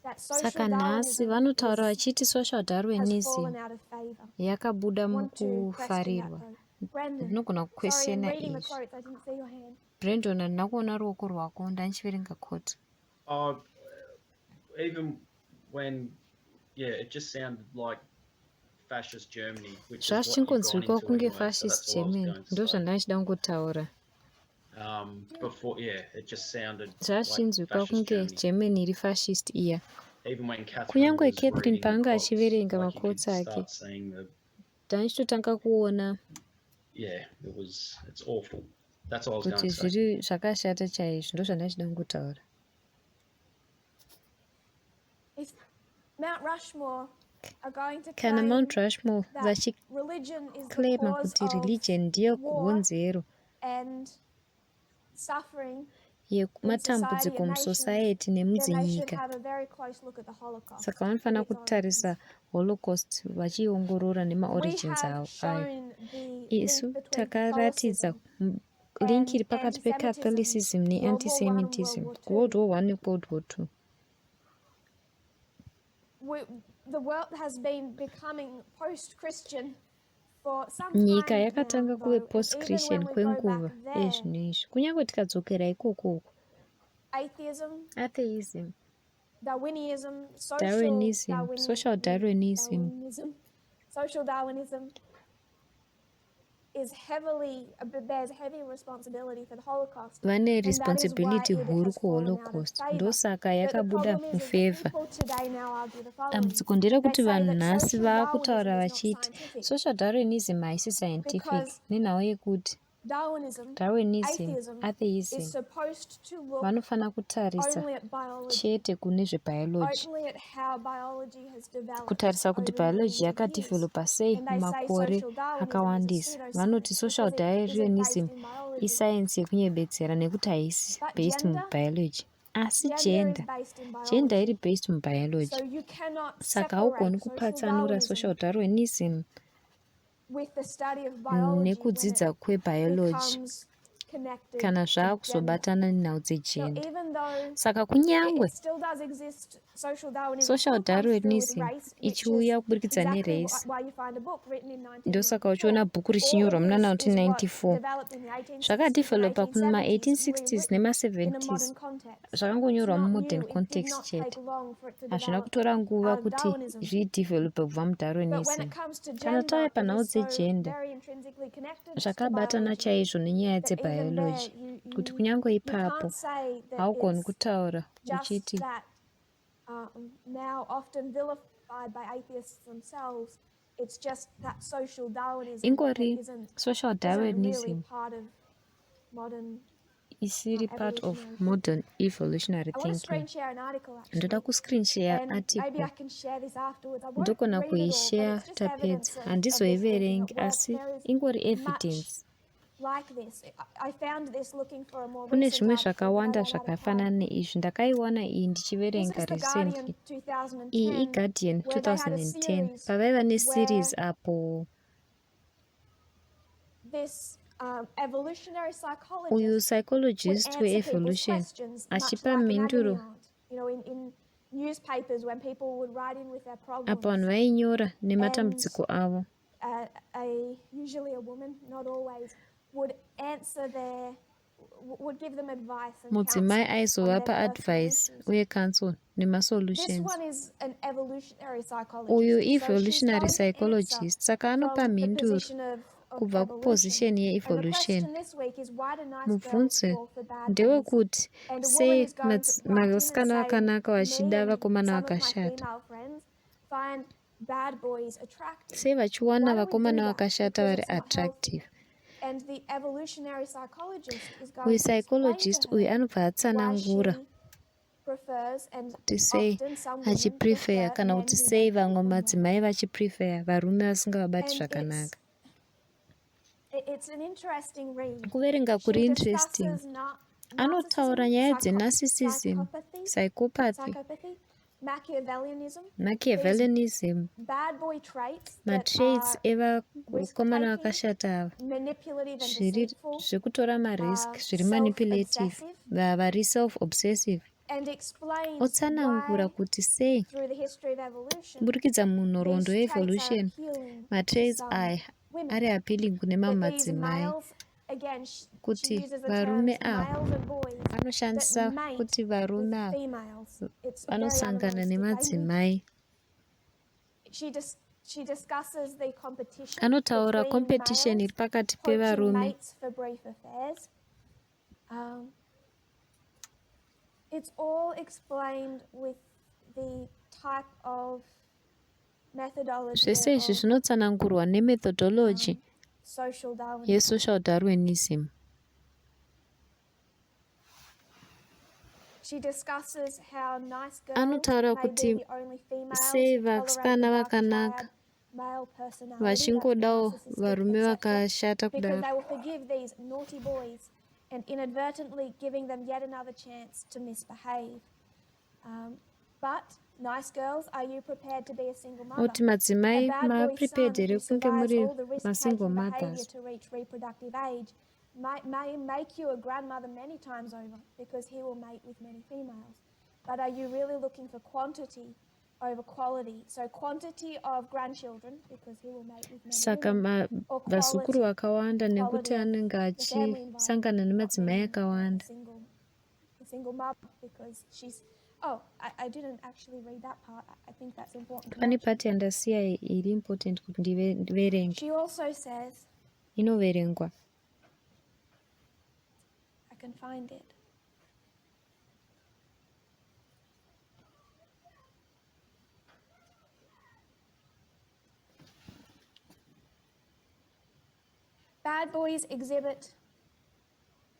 that social Darwinism vanotaura vachiti social has Darwinism fallen out of favor. yakabuda Want to question mukufarirwa. that, though? Brendan, Ndinogona sorry, in kukwestiona reading the izvi. quotes, I didn't see your hand. Brandon, handina kuona ruoko rwako ndandichiverenga quote. Even when, it just sounded like fascist Germany, which is Zvazvichingonzwikwa what kunge you've gone into fascist anyway, so that's what I was Germany. going to Ndo say. zvandachida kungotaura. Before, it just sounded like Zvazvinzwikwa fascist kunge Germany. Germany iri fascist iya. Even when Catherine Kunyange was Catherine reading the paanga quotes, achiverenga like you could maquotes ake, start seeing the, ndandichitotanga kuona it's awful. That's all I was going kuti to say. zviri zvakashata chaizvo. Ndo zvandachida kungotaura. If Mount Rushmore are going to Kana claim Mount Rushmore that religion is the vachiklema cause kuti of religion ndiyo war konzero and suffering yematambudziko musociety then they should nemudzinyika, have a very close look at the Holocaust. saka vanofanira kutarisa Holocaust vachiongorora nemaorigins We have ayo. shown the Isu link between takaratidza Catholicism linki iri and pakati pecatholicism anti-Semitism, neantisemitism, World War I and World War I neWorld War II. The world has been becoming post-Christian for some Nyika time yakatanga now, kuve though, and post-Christian even when we go kwenguva back there, yezvino izvi. Kunyange tikadzokera ikoko, atheism, Darwinism, social Darwinism social Darwinism bears heavy responsibility for the Holocaust. vane And that is why responsibility it huru has fallen out of kuHolocaust. favor. Ndosaka But the yakabuda problem is that mufavor. people today now argue the following. Dambudziko nderekuti They say vanhu that nhasi social vaakutaura Darwinism is not vachiti scientific social Darwinism haisi scientific because nenhau yekuti Darwinism, Darwinism, is atheism supposed to look vanofana kutarisa only at biology, chete kune zvebiology, only at how biology has developed kutarisa kuti over millions biology of years. yakadevelopa sei And they say mumakore social Darwinism is a akawandisa. pseudoscience Vanoti social because it isn't based Darwinism in biology. isayensi yekunyebetsera nekuti haisi But based gender mubiology. Asi is gender based in iri biology. based mubiology. So you cannot Saka haugoni separate social kupatsanura social Darwinism Darwinism with the study of biology when nekudzidza it kwebiology becomes connected kana to gender. zvaakuzobatana nenhau So dzegender. even though Saka kunyangwe it still does exist, social Darwinism social still comes through with Darwinism race, which is ichiuya kuburikidza exactly nerace. why you find a book written in Ndosaka 1994. uchiona bhuku richinyorwa All muna of this is what 1994 developed in the 1860s and zvakadevelopa kuma 1870s, 1860s in a nema70s modern context. zvakangonyorwa It's not mumodern new. It did context not chete. take long for it to Hazvina develop kutora nguva out of kuti Darwinism. zvidevelope kubva But when mudarwinism. it comes to Kana gender, tauya it panhau is so dzegender very intrinsically connected to zvakabatana biology chaizvo nenyaya that even there dzebiology kuti you kunyange ipapo can't say that haugoni it's kutaura just uchiti that now often vilified by atheists themselves. It's just that social Darwinism ingori that social isn't Darwinism really part of modern isiri part of evolutionary modern evolutionary I want to thinking. screen share an article Ndoda actually, kuscreen share and maybe article I can share this afterwards. I won't ndogona read it all, but kuishare it's just tapedza evidence of this thinking handizoiverengi at work. asi There is ingori much evidence. like this. I found this looking for a more Kune recent zvimwe article that I zvakawanda read out of zvakafanana Time. neizvi ndakaiwana iyi This ndichiverenga is the recently. Guardian Iyi 2010, iGuardian where they had a 2010 series pavaiva where neseries apo this evolutionary uyu psychologist would psychologist answer people's weevolution questions much achipa like an agony mhinduro aunt. You know, in newspapers when people would write in with their apo vanhu problems, vainyora and nematambudziko avo. usually a woman, not always, would answer would give them advice and Mudzimai counsel on their aizovapa personal advice issues. uye counsel This nemasolutions. one is an evolutionary Uyu psychologist, so she's evolutionary going to answer psychologist saka anopa from the mhinduro position of kubva evolution. kuposition And the yeevolution. question this week is, why do nice girls Mubvunzo fall for bad boys? ndewekuti And a woman sei is going to write in and vasikana say, vakanaka me vachida and vakomana some of my vakashata, female friends find bad boys attractive. sei vachiwana Why do we do vakomana that? vakashata Because vari it's not healthy. attractive. And the evolutionary psychologist is Uyu going to explain psychologist to uyu her anobva why atsanangura she prefers, and kuti sei often some women achiprefer prefer, kana men kuti who sei don't treat vamwe them well. madzimai vachiprefer varume vasingavabati And zvakanaka. it's an interesting read. Kuverenga kuri She interesting. discusses Anotaura nyaya dzenarcissism, psychopathy, Machiavellianism, bad boy traits matraits evakomana risk-taking, vakashata ava, manipulative and zviri deceitful, zvekutora marisk, zviri manipulative, vari self-obsessive. and explains Otsanangura why kuti sei through the history of evolution kuburikidza munhoroondo these traits are yeevolution appealing to matraits some aya women. ari appealing kune mamwe But these madzimai, males, again, she kuti uses the varume terms ava males and boys vanoshandisa that mate kuti with varume ava females. It's very vanosangana animalistic nemadzimai. language. She discusses the competition Anotaura between competition males iri pakati poaching pevarume. mates for brief affairs. It's all explained with the type of methodology Zvese izvi of zvinotsanangurwa nemethodology social Darwinism. yesocial Darwinism. She discusses how nice Anotaura girls may kuti be the only females sei who tolerate vasikana the dark vakanaka triad male personality, vachingodawo that's the varume narcissistic vakashata conception, because kudaro. they will forgive these naughty boys and inadvertently giving them yet another chance to misbehave. But nice girls, are you prepared to be a single mother? Oti madzimai A bad boy maprepared son here who kunge survives muri all the masingle risk-taking behavior mothers. to reach reproductive age may make you a grandmother many times over, because he will mate with many females. But are you really looking for quantity over quality? So quantity of grandchildren, because he will mate with many Saka women, or vasukuru quality, vakawanda nekuti anenge the family achisangana environment, nemadzimai not being akawanda. a single mother, because she's... Oh, I didn't actually read that part. I think that's important to Pane mention. pati yandasiya iri important kuti ndiverenge. She also says, Inoverengwa. I can find it. Bad boys exhibit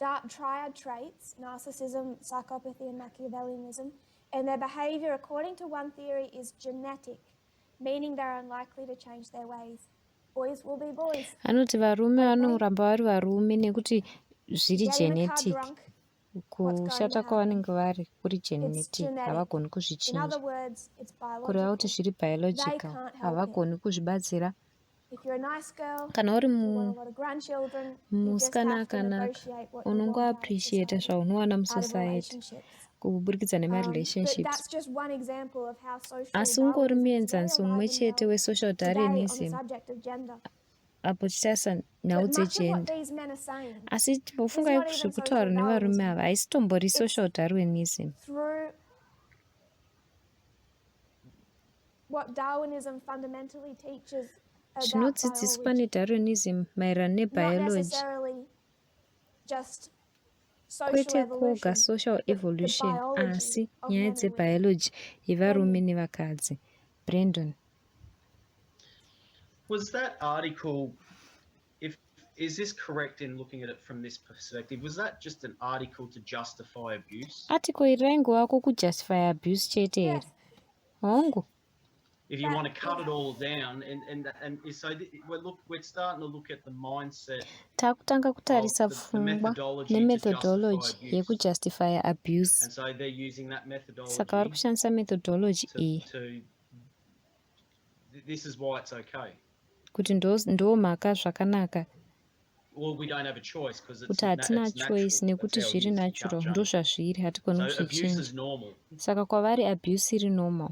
dark triad traits, narcissism, psychopathy, and Machiavellianism, and their behavior, according to one theory, is genetic, meaning they're unlikely to change their ways. Boys will be boys. Anoti varume vanoramba vari varume nekuti zviri Get in a car genetic. drunk, Kushata kwavanenge vari kuri it's genetic, genetic. havagoni In kuzvichinja. other words, it's Kureva biological. kuti zviri biological, They can't help it. havagoni kuzvibatsira. If you're a nice girl, Kana uri you want a lot of grandchildren, you just musikana have to akanaka, negotiate what you want unongo out of appreciate society, zvaunowana out of musociety relationships. kuburikidza But nemarelationships. that's just one example of how social Asi ungori Darwinism is very muenzaniso alive mumwe and chete well wesocial today on the Darwinism subject of gender. apo tichasa nhau But much of what dzegender. these men are saying Asi is pofungai not even social zvekutaura nevarume Darwinism. ava haisi tombori It's social Darwinism. through what Darwinism fundamentally teaches about Zvinodzidziswa biology, neDarwinism maererano not nebiology, necessarily just kwete koga social evolution asi nyaya dzebiology yevarume nevakadzi. Brandon. Was that article, is this correct in looking at it from this perspective? Was that just an article to justify abuse? Article iri raingova kujustify abuse chete here. Hongu. If you want to cut it all down, and so we're starting to look at the mindset. Takutanga kutarisa pfungwa nemethodology yekujustify abuse. And so they're using that methodology. Saka vari kushandisa methodology iyi. This is why it's okay. Kuti ndo mhaka zvakanaka. Well, we don't have a choice because it's kuti hatina choice nekuti zviri natural, ndo zvazviri, hatikoni kuzvichinja. Saka kwavari abuse iri normal.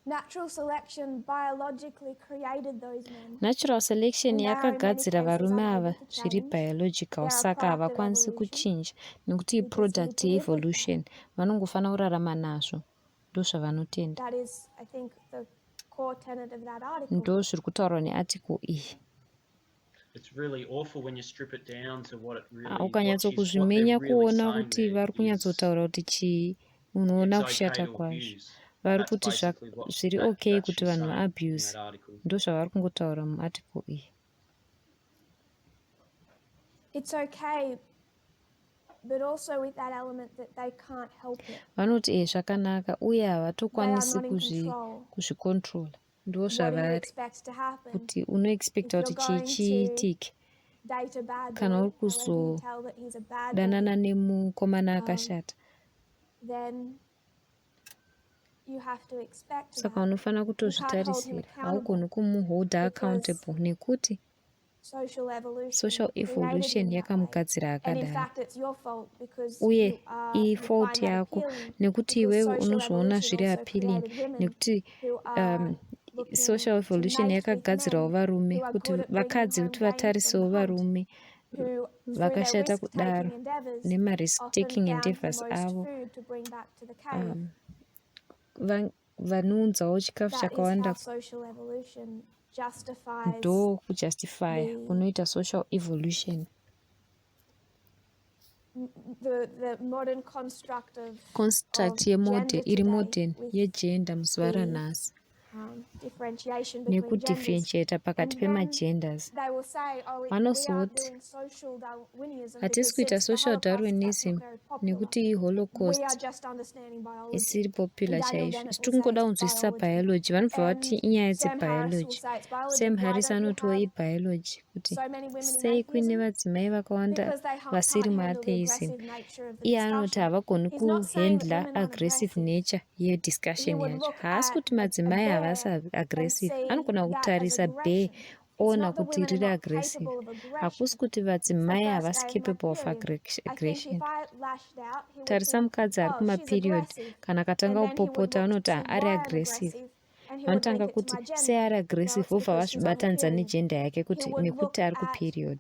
Natural selection biologically created those men. Natural selection yakagadzira varume ava zviri biological, saka havakwanisi kuchinja nekuti product yeevolution, vanongofanira kurarama nazvo, ndo zvavanotenda. That is, I think, the core tenet of that article. Ndo zviri kutaurwa nearticle iyi. It's really awful when you strip it down to what it really ukanyatsokuzvimenya kuona kuti vari kunyatsotaura kuti chii, unoona kushata kwazvo. Vari kuti zviri okay kuti vanhu vaabuse, ndo zvavari kungotaura muarticle iyi. It's okay, but also with that element that they can't help it. Vanoti zvakanaka uye havatokwanisi kuzvicontrola. Ndo zvavari kuti unoexpecta kuti chiitike kana uri kuzodanana nemukomana akashata. Saka unofanira kutozvitarisira, haugoni kumuholda accountable nekuti social evolution yakamugadzira akadaro. Uye fault yako nekuti iwewe unozviona zviri appealing, nekuti social evolution yakagadzirawo varume kuti vakadzi kuti vatarisewo varume vakashata kudaro nema-risk taking endeavors avo. Vanounzawo chikafu chakawanda ndo kujustify kunoita social evolution. The modern construct iri modern yegender muzuva ranhasi. Nekudifferentiata pakati pemagenders. Vanozoti hatisi kuita social darwinism nekuti iholocaust isiri popular chaizvo. Tiri kungoda kunzwisisa biology, vanobva vati inyaya dzebiology. Sam Harris anotiwo ibiology kuti sei kuine vadzimai vakawanda vasiri muatheism. Iye anoti havagoni kuhandla aggressive nature yediscussion yacho. Haasi kuti madzimai havasi aggressive, anogona kutarisa bear ona kuti riri aggressive. Hakusi kuti vadzimai havasi capable of aggression. Tarisa mukadzi ari kumaperiod, kana akatanga kupopota vanoti ari aggressive. Vanotanga kuti sei ari aggressive, vobva vazvibatanidza negender yake nekuti ari kuperiod.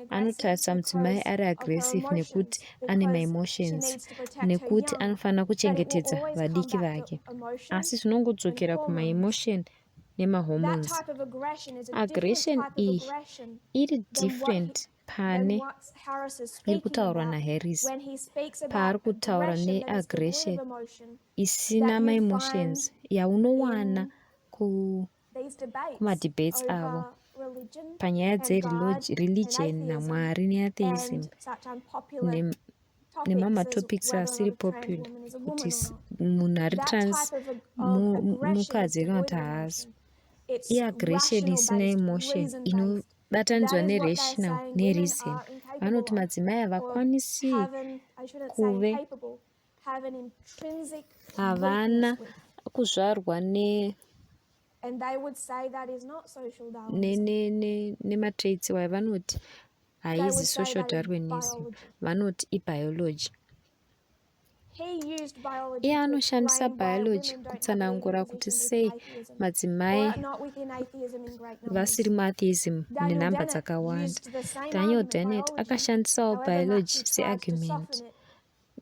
Anotarisa mudzimai ari aggressive nekuti ane ma-emotions, nekuti anofanira kuchengetedza vadiki vake. Asi zvinongodzokera kuma-emotion nema-hormones. Aggression iyi iri different pane iri kutaurwa naHarris. Paari kutaura neaggression isina ma-emotions yaunowana kumadebates avo panyaya dzereligion naMwari neatheism nemamatopics asiri popular, kuti munhu ari trans mukadzi kana kuti haasi. Iaggression isina emotion inobatanidzwa nerational nereason. Vanoti madzimai havakwanisi kuve havana kuzvarwa nematraits wayo. Vanoti haizi social darwinism, vanoti ibiology. Iye anoshandisa biology kutsanangura kuti sei madzimai vasiri muatheism nenhamba dzakawanda. Daniel Dennett akashandisawo biology seargument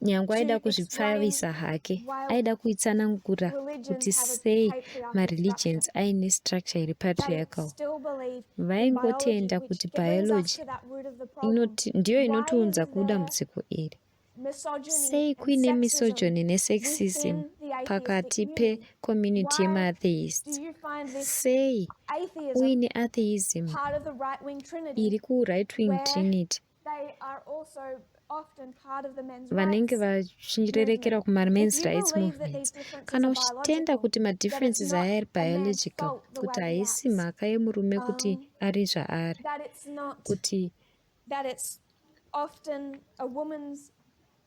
nyangwe aida to kuzvipfavisa explain hake why aida kuitsanangura religions kuti have a sei patriarchal mareligions structure. aine structure iri They patriarchal. still believe in Vaingotenda biology, kuti which brings us biology to that root of the problem. ndiyo Why inotiunza is there kudambudziko iri? misogyny Sei and kuine sexism misogyny nesexism within the atheistic pakati community? pe-community Why yema-atheists? do you find this Sei atheism uine atheism part of the right-wing trinity, iri ku-right-wing where trinity they are also often part of the men's vanenge rights vachirerekera movement? kuma-men's If you rights believe that movements? these differences Kana are uchitenda biological, kuti that it's madifferences not aya ari a man's biological, fault the kuti way he haisi acts, mhaka yemurume kuti ari zvaari, that it's not, kuti that it's often a woman's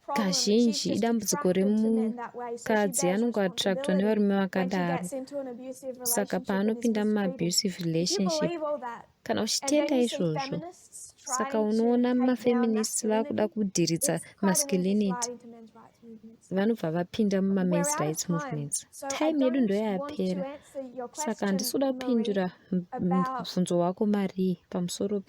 problem, that she's kazhinji just idambudziko attracted to men that way, so she remukadzi bears anonge attractwa responsibility nevarume when she vakadaro, gets into an abusive saka relationship and is paanopinda mistreated. muma-abusive If you relationship. believe all that, Kana and uchitenda then you see izvozvo, feminists saka trying to unoona take down mafeminists vakuda masculinity, kudhiritsa it's quite an easy masculinity, slide into men's rights movements. vanobva vapinda We're muma-men's out of rights time, movements. so I Time yedu don't ndo want to yapera, answer your saka handisi kuda question, Marie, kupindura about bvunzo wako Marie pamusoro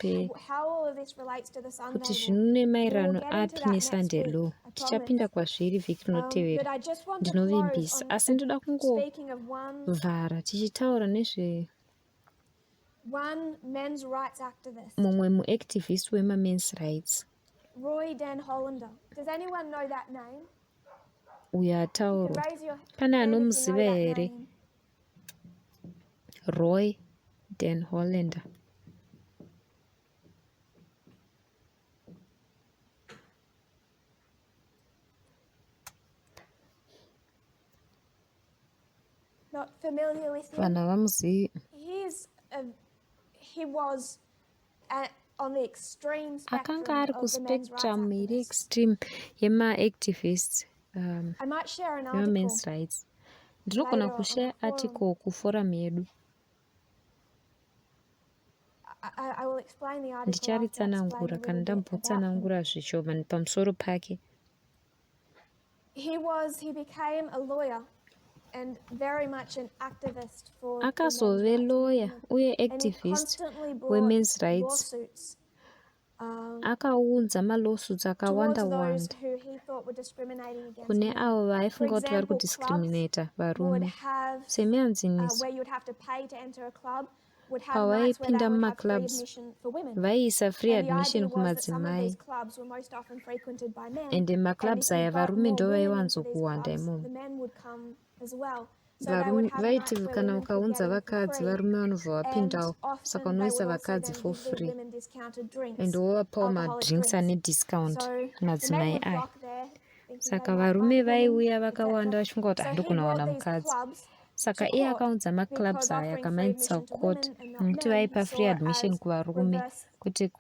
how all of this relates to the Sunday kuti law. zvino We'll maererano get into api that next nesunday week, law. I promise. Tichapinda kwazviri vhiki But rinotevera. I just want to close Ndinovimbisa, on asi ndoda speaking of kungovhara tichitaura one men's rights activist, mumwe muactivist wema-men's rights. Roy Den Hollander. Does anyone know that name? Uyo You can ataurwa. raise your Pane hand if you know anomuziva that here? name. Roy Den Hollander. Not familiar with him? Vana vamuzivi. He was on the extreme spectrum Akanga ari of the men's rights kuspectrum iri activists. extreme yema-activists I might share an article yema-men's rights. Ndinogona later on kushare our forum. article kuforum yedu. I will explain the article after Ndicharitsanangura kana explaining a little bit about him. ndambotsanangura zvishoma pamusoro pake. He became a lawyer and very much an activist for the men's Akazove rights lawyer movement. uye And he activist constantly brought women's rights. lawsuits Akaunza ma-lawsuits towards akawanda those wanda who he thought were discriminating against kune men. avo For vaifunga kuti vari example, kudiscriminata clubs would varume have semuyanziniso. where you'd have to pay to enter a club would have nights where they Pavaipinda would have free mumaclubs admission for women. vaiisa free And the idea admission was that some of these kumadzimai, clubs were most often frequented by men. ende And maclubs if you aya got varume more ndo women into these vaiwanzokuwanda clubs, imomo. the men would come as well. So they would have nights Vaiti where kana women could ukaunza get in for vakadzi free. varume vanobva And vapindawo, saka often they unoisa would also vakadzi then for give these free women discounted drinks, ende wovapawo alcoholic madrinks drinks. ane discount So the men madzimai would aya. flock there thinking they Saka might varume find women, vaiuya etc. vakawanda vachifunga kuti So he handogona brought kuwana these mukadzi. clubs Saka to iye court akaunza maclubs because aya offering free akamaendesa admission to court women and not nokuti men he vaipa free saw admission as kuvarume, reverse kuti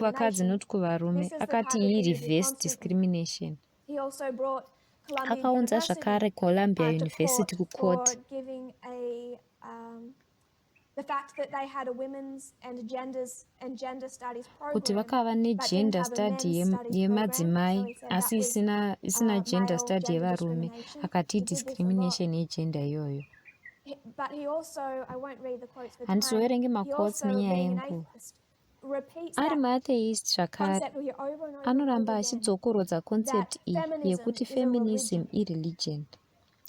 vakadzi discrimination. noti kuvarume. This is the Akati type of iyi thing he did reverse constantly. discrimination. He also brought Columbia Akaunza University zvakare Columbia to University court kucourt for giving the fact that they had a women's and gender studies kuti program, vakava but didn't negender have a study men's studies program. yemadzimai So he said asi that was isina gender male study gender yevarume, discrimination. akati He did this a lot. discrimination yegender iyoyo. But he also, I won't read the quotes for time, Handizoverengi he maquotes also, nenyaya being an yenguva. atheist, repeats Ari that muatheist zvakare concept here over and over and anoramba over again, achidzokorodza concept that iyi feminism yekuti is a feminism religion. ireligion,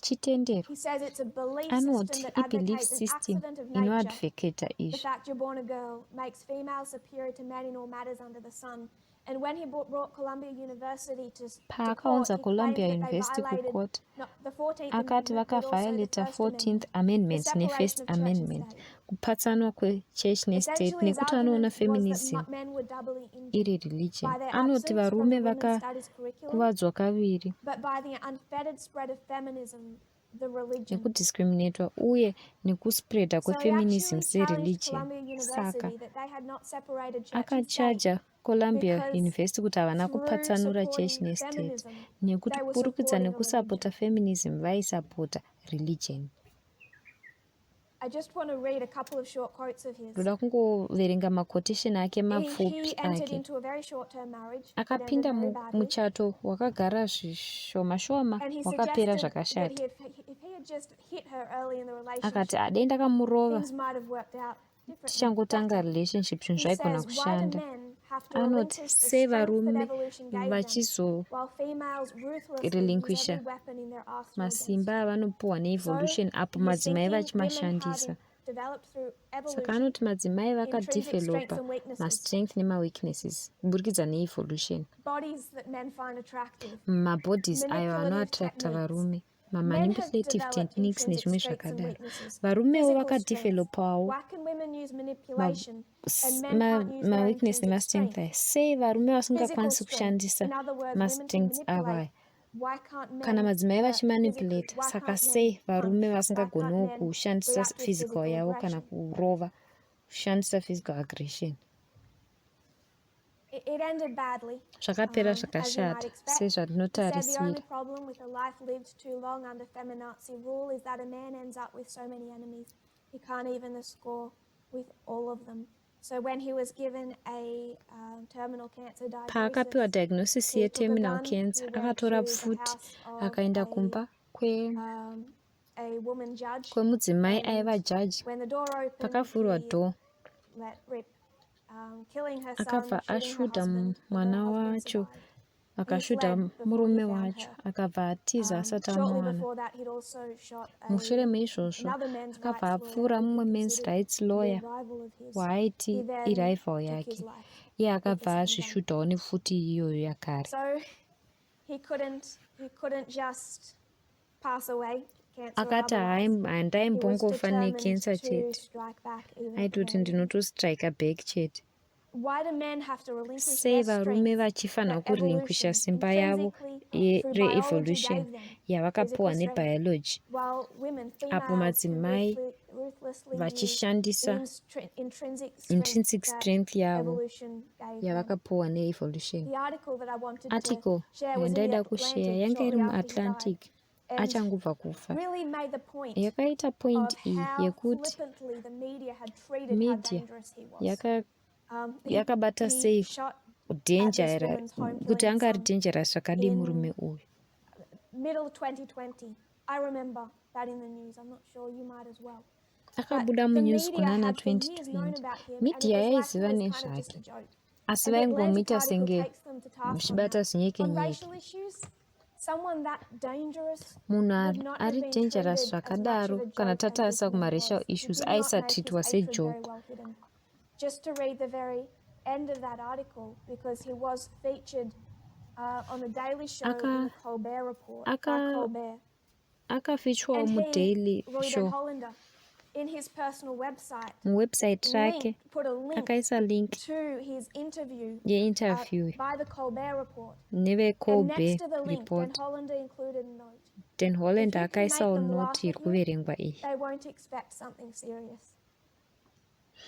chitendero. He says it's a belief Anoti system that ibelief advocates an system accident of nature. inoadvocata The izvo. fact you're born a girl makes females superior to men in all matters under the sun. And when he brought Columbia University to court, Paakaunza he claimed Columbia that they University violated kucourt, not the 14th akati Amendment, but also the vakaviolata First 14th Amendment, the amendment separation ne1st of church and amendment, state. kupatsanwa kwechurch nestate, Essentially, his nekuti anoona argument was feminism that men were doubly injured iri religion. by their Anoti absence from varume the women's studies curriculum, vakakuvadzwa kaviri but by the unfettered spread of feminism, the religion. nekudiscriminatwa uye nekuspreada So he kwefeminism actually challenged sereligion. Columbia Saka University that they had not separated church and state, akachaja Columbia because University kuti havana through kupatsanura church supporting nestate, feminism, nekuti they were kupurikidza supporting a nekusapota religion. feminism vaisapota religion. I just want to read a couple of short quotes of his. Ndoda kungoverenga maquotation ake He mapfupi entered ake. into a very short-term marriage that ended Akapinda very badly. muchato wakagara zvishoma shoma, And he wakapera suggested that zvakashata. if he had just hit her early in the relationship, Akati dai ndakamurova things might have worked out tichangotanga relationship zvinhu zvaigona He says, why do kushanda. men have to Anoti relinquish the sei strength that varume evolution gave them, while females ruthlessly use every weapon in their arsenal against masimba it? avanopiwa neevolution apo he's madzimai thinking women vachimashandisa. have developed through Saka evolution anoti madzimai intrinsic strengths vakadevelopa and weaknesses, mastrength nemaweaknesses kuburikidza neevolution. bodies that men find attractive, Mabodies ayo manipulative anoattracta techniques. varume, Men have mamanipulative developed techniques intrinsic nezvimwe strengths and zvakadaro. weaknesses. Varumewo Physical strengths. vakadevelopawo Why can women use manipulation and men can't use their maweakness intrinsic nemastrength strength? aya. Sei varume Physical vasingakwanisi strength. kushandisa In other words, women can mastrengths avo manipulate. aya. Why can't men Kana madzimai vachimanipulate, why saka can't men sei varume punch? vasingagonewo Why can't men kushandisa react with physical physical yavo kana aggression? kurova, kushandisa physical aggression. It ended badly, Zvakapera as you might zvakashata expect. He said the sezvatinotarisira. only problem with a life lived too long under feminazi rule is that a man ends up with so many enemies. He can't even score with all of them. So when he was given a terminal cancer Paakapiwa diagnosis he took a yeterminal gun, cancer, he went akatora to the pfuti house of akaenda kumba a woman judge, kwemudzimai and aiva jaji. when the door opened, Pakavhurwa he door, let rip, killing her son, akabva shooting her ashuta husband, but mwana her husband wacho, survived. He akashuta fled before he murume found wacho, her. akabva atiza asati Shortly amuwana. before that, he'd also shot Mushure meizvozvo another men's akabva rights lawyer apfuura who he mumwe men's considered rights to be a lawyer rival of his. waaiti He then irival took yake, his life iye with the akabva same gun. azvishutawo nepfuti iyoyo yakare. So he couldn't just pass away, cancer or Akati otherwise. handaimbongofa He was nekensa determined to chete, strike back even at the aitoti very end. ndinotostrika back chete. Why do men have to relinquish Sei their varume strength vachifanira that kurelinquisha evolution simba yavo intrinsically through biology reevolution gave them, yavakapiwa physical strength, nebiology, while women, apo females, can madzimai ruthlessly use vachishandisa the intrinsic strength yavo evolution gave them. yavakapiwa neevolution. The article that I wanted Article to share was in the yandaida kushare Atlantic yanga iri shortly after he died, muatlantic and achangobva kufa. really made the point Yakaita point of iyi how yekuti flippantly the media had treated how media dangerous he was. yakabata sei He shot at danger this woman's home, kuti killing anga ari son dangerous zvakadi murume in uyu. middle 2020. I remember that in the news. I'm not sure you might as well. Akabuda The munews media kunana had for years known 2020. about him, and Media it was yaiziva like he was kind of just a nezvake, joke. asi And the Atlantic vaingomuita article senge takes them to task on muchibata that. zinyeke On nyeke. racial issues, someone that dangerous Munhu would not have ari been dangerous treated as much of zvakadaro a kana joke as this tatarisa man kumaracial was. He issues did not make his aisatriitwa hatred very sejoke. well hidden. Just to read the very end of that article, because he was featured on the Daily Show in the Colbert Report by Colbert. Akafichwawo And muDaily Roy Show Hollander, in his personal website, muwebsite rake put a link akaisa link to his interview yeinterview by the Colbert Report. And neveColbert next to the link, report. Dan Hollander included a note. Dan Hollander If you can make akaisawo them laugh noti iri at him, kuverengwa iyi they won't expect something serious.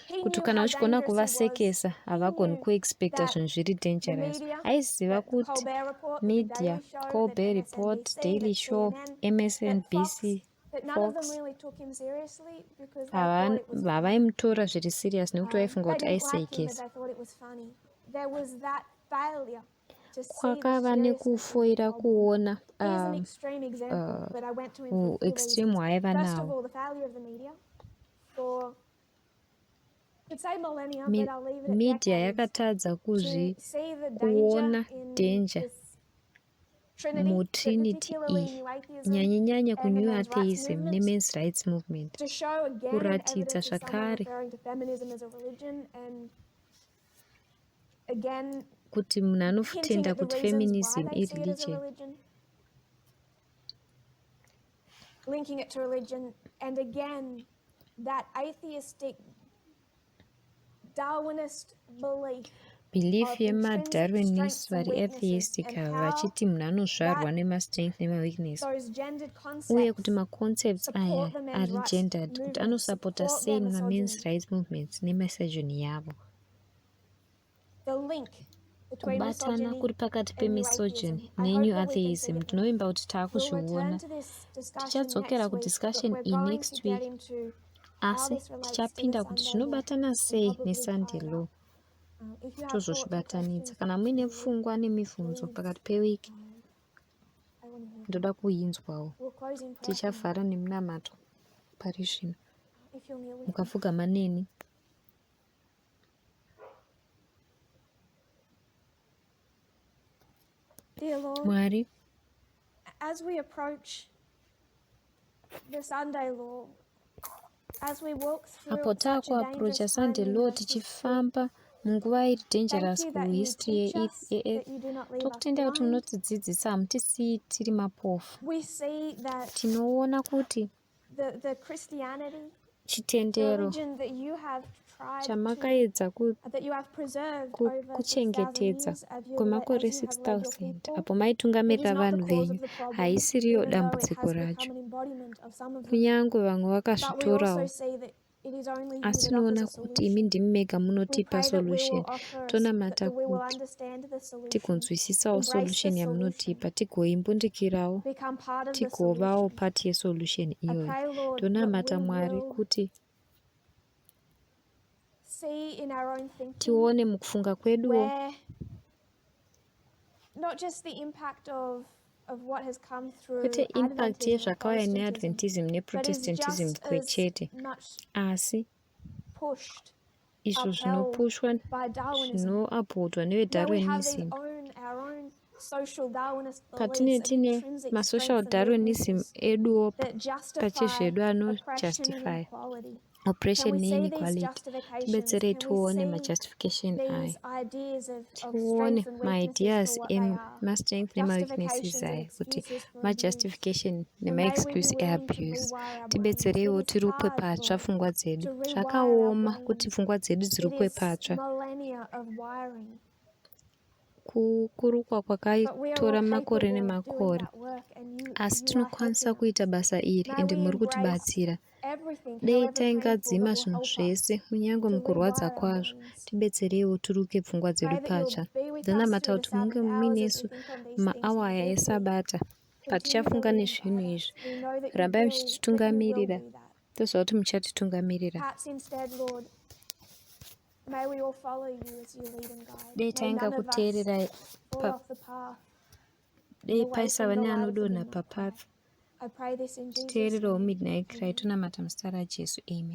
He kuti knew kana how uchigona dangerous he was. kuvasekesa He havagoni knew kuexpecta that zvinhu zviri the dangerous. media, Aiziva the kuti Colbert Report, the media, Daily Show, Colbert that Report, MSNBC, Daily that Show, CNN, that MSNBC, Fox, that none of them Fox really took him seriously because they thought it was funny. havaimutora zviri serious nekuti vaifunga They kuti didn't like him, but aisekesa. they thought it was funny. There was that failure to see the Kwakava seriousness of the nekufoira problem. kuona Here's an extreme example, but I went to him for a few extreme reasons. hwaaiva First of nawo. all, the failure of the media for, I could say millennia, but I'll leave it at Media decades, yakatadza to see the kuona danger in danger this Trinity, but mutrinity particularly iyi New Atheism nyanyanyanya and the kunew men's rights atheism movement, nemen's rights movement, to show again kuratidza evidence of someone zvakare referring to feminism as a religion, and again kuti munhu hinting anotenda at the kuti reasons why feminism they see it as a ireligion. religion, linking it to religion, and again that atheistic Darwinist belief Belief of intrinsic yemadarwinist strengths and vari weaknesses, atheistic and ava how vachiti munhu anozvarwa that nemastrength nemaweakness, those gendered uye concepts kuti maconcepts aya support the men's ari rights gendered kuti movement, anosapota support sei their mamen's misogyny. rights movements nemisogyny yavo. The link between Kubatana misogyny kuri pakati and new pemisogyny atheism. I hope nenew that we can see atheism it now. tinovimba kuti We'll taakuzviona. return to this discussion Tichadzokera next week, but kudiscussion we're iyi going next to get week, into how asi this relates to the tichapinda kuti Sunday law zvinobatana and sei publicly nesunday tie it law. up. If you have thoughts and Tozozvibatanidza. questions Kana about muine the week, pfungwa nemibvunzo please, pakati pewiki, I want to hear. ndoda kuinzwawo. We'll close in prayer. Tichavhara nemunamato pari zvino. If you'll kneel with me. Mukapfugama neni. Dear Lord, Mwari, as we approach the Sunday law, as we walk through apo such a dangerous takuaprocha time Sunday in law verses 2, tichifamba munguva iri thank dangerous you that you kuhistory teach us, that you do not leave us tokutendera kuti blind. munotidzidzisa hamutisii tiri mapofu. We see that Tinoona kuti the Christianity, the chitendero religion that you have tried to, chamakaedza that you have preserved over 6,000 kuchengetedza years as kwemakore you have led your 6000 people, apo it is maitungamirira not the vanhu cause venyu of the problem, haisiriyo even though it dambudziko has racho, become an embodiment of some of them. kunyange vamwe But we vakazvitorawo. also see that it is only you Asi that offers tinoona a kuti imi solution. ndimi mega We munotipa pray that we will solution. offer Tonamata that we will kuti understand the solution, tigonzwisisawo embrace the solution solution, yamunotipa, tigoimbundikirawo, become part of the tigovawo solution. pati yesolution I iyoyo. pray, Lord, that Tonamata we Mwari will kuti see in our own thinking tione mukufunga kweduwo where not just the impact of what has come through kwete impact Adventism or yezvakauya Protestantism, neadventism but is neprotestantism just as kwechete, much asi pushed, izvo upheld zvinopushwa by Darwinism, zvinoupholdwa where we have nevedarwinism. our own social Darwinist Patine beliefs and tine intrinsic masocial strengths and Darwinism weaknesses eduwo that justify pachizvedu oppression and anojustify inequality. oppression Can we see these neinequality. justifications? Tibetsere Can we tione see majustification aya, these ideas of tione strengths and weaknesses for maideas what they are? emastrength nemaweaknesses Justifications and aya kuti excuses for abuse. majustification And may we be nemaexcuse willing to eabuse. rewire our brains. Tibetserewo It is tirukwe hard, patsva Lord, pfungwa dzedu. to rewire our Zvakaoma kuti brains. pfungwa dzedu It dzirukwe is patsva. millennia of wiring. Kurukwa But we are kwakaitora all makore capable of doing nemakore, that work, and asi you are helping tinokwanisa us. kuita basa iri May ende we muri embrace kutibatsira. everything, Dei however painful, taingadzima that will zvinhu help zvese, us kunyange to mukurwadza rewire our kwazvo, brains. tibetsereiwo turuke pfungwa dzedu Pray that you'll patsva. be with us Ndinamata through the kuti munge Sabbath hours as we muinesu think on these things maawa and aya deeply eSabata continue to patichafunga lead and nezvinhu guide izvi. us. We know that Rambai you will muchititungamirira, do that. toziva kuti muchatitungamirira. Perhaps instead, Lord, may we all follow you as you lead and guide. Dei May tainga none of us kuteerera fall off the path, dei away paisava from the light of the neanodonha midnight cry. papavi. I pray this in Jesus' Titeererewo name. midnight cry. Amen. Tonamata muzita raJesu. Amen.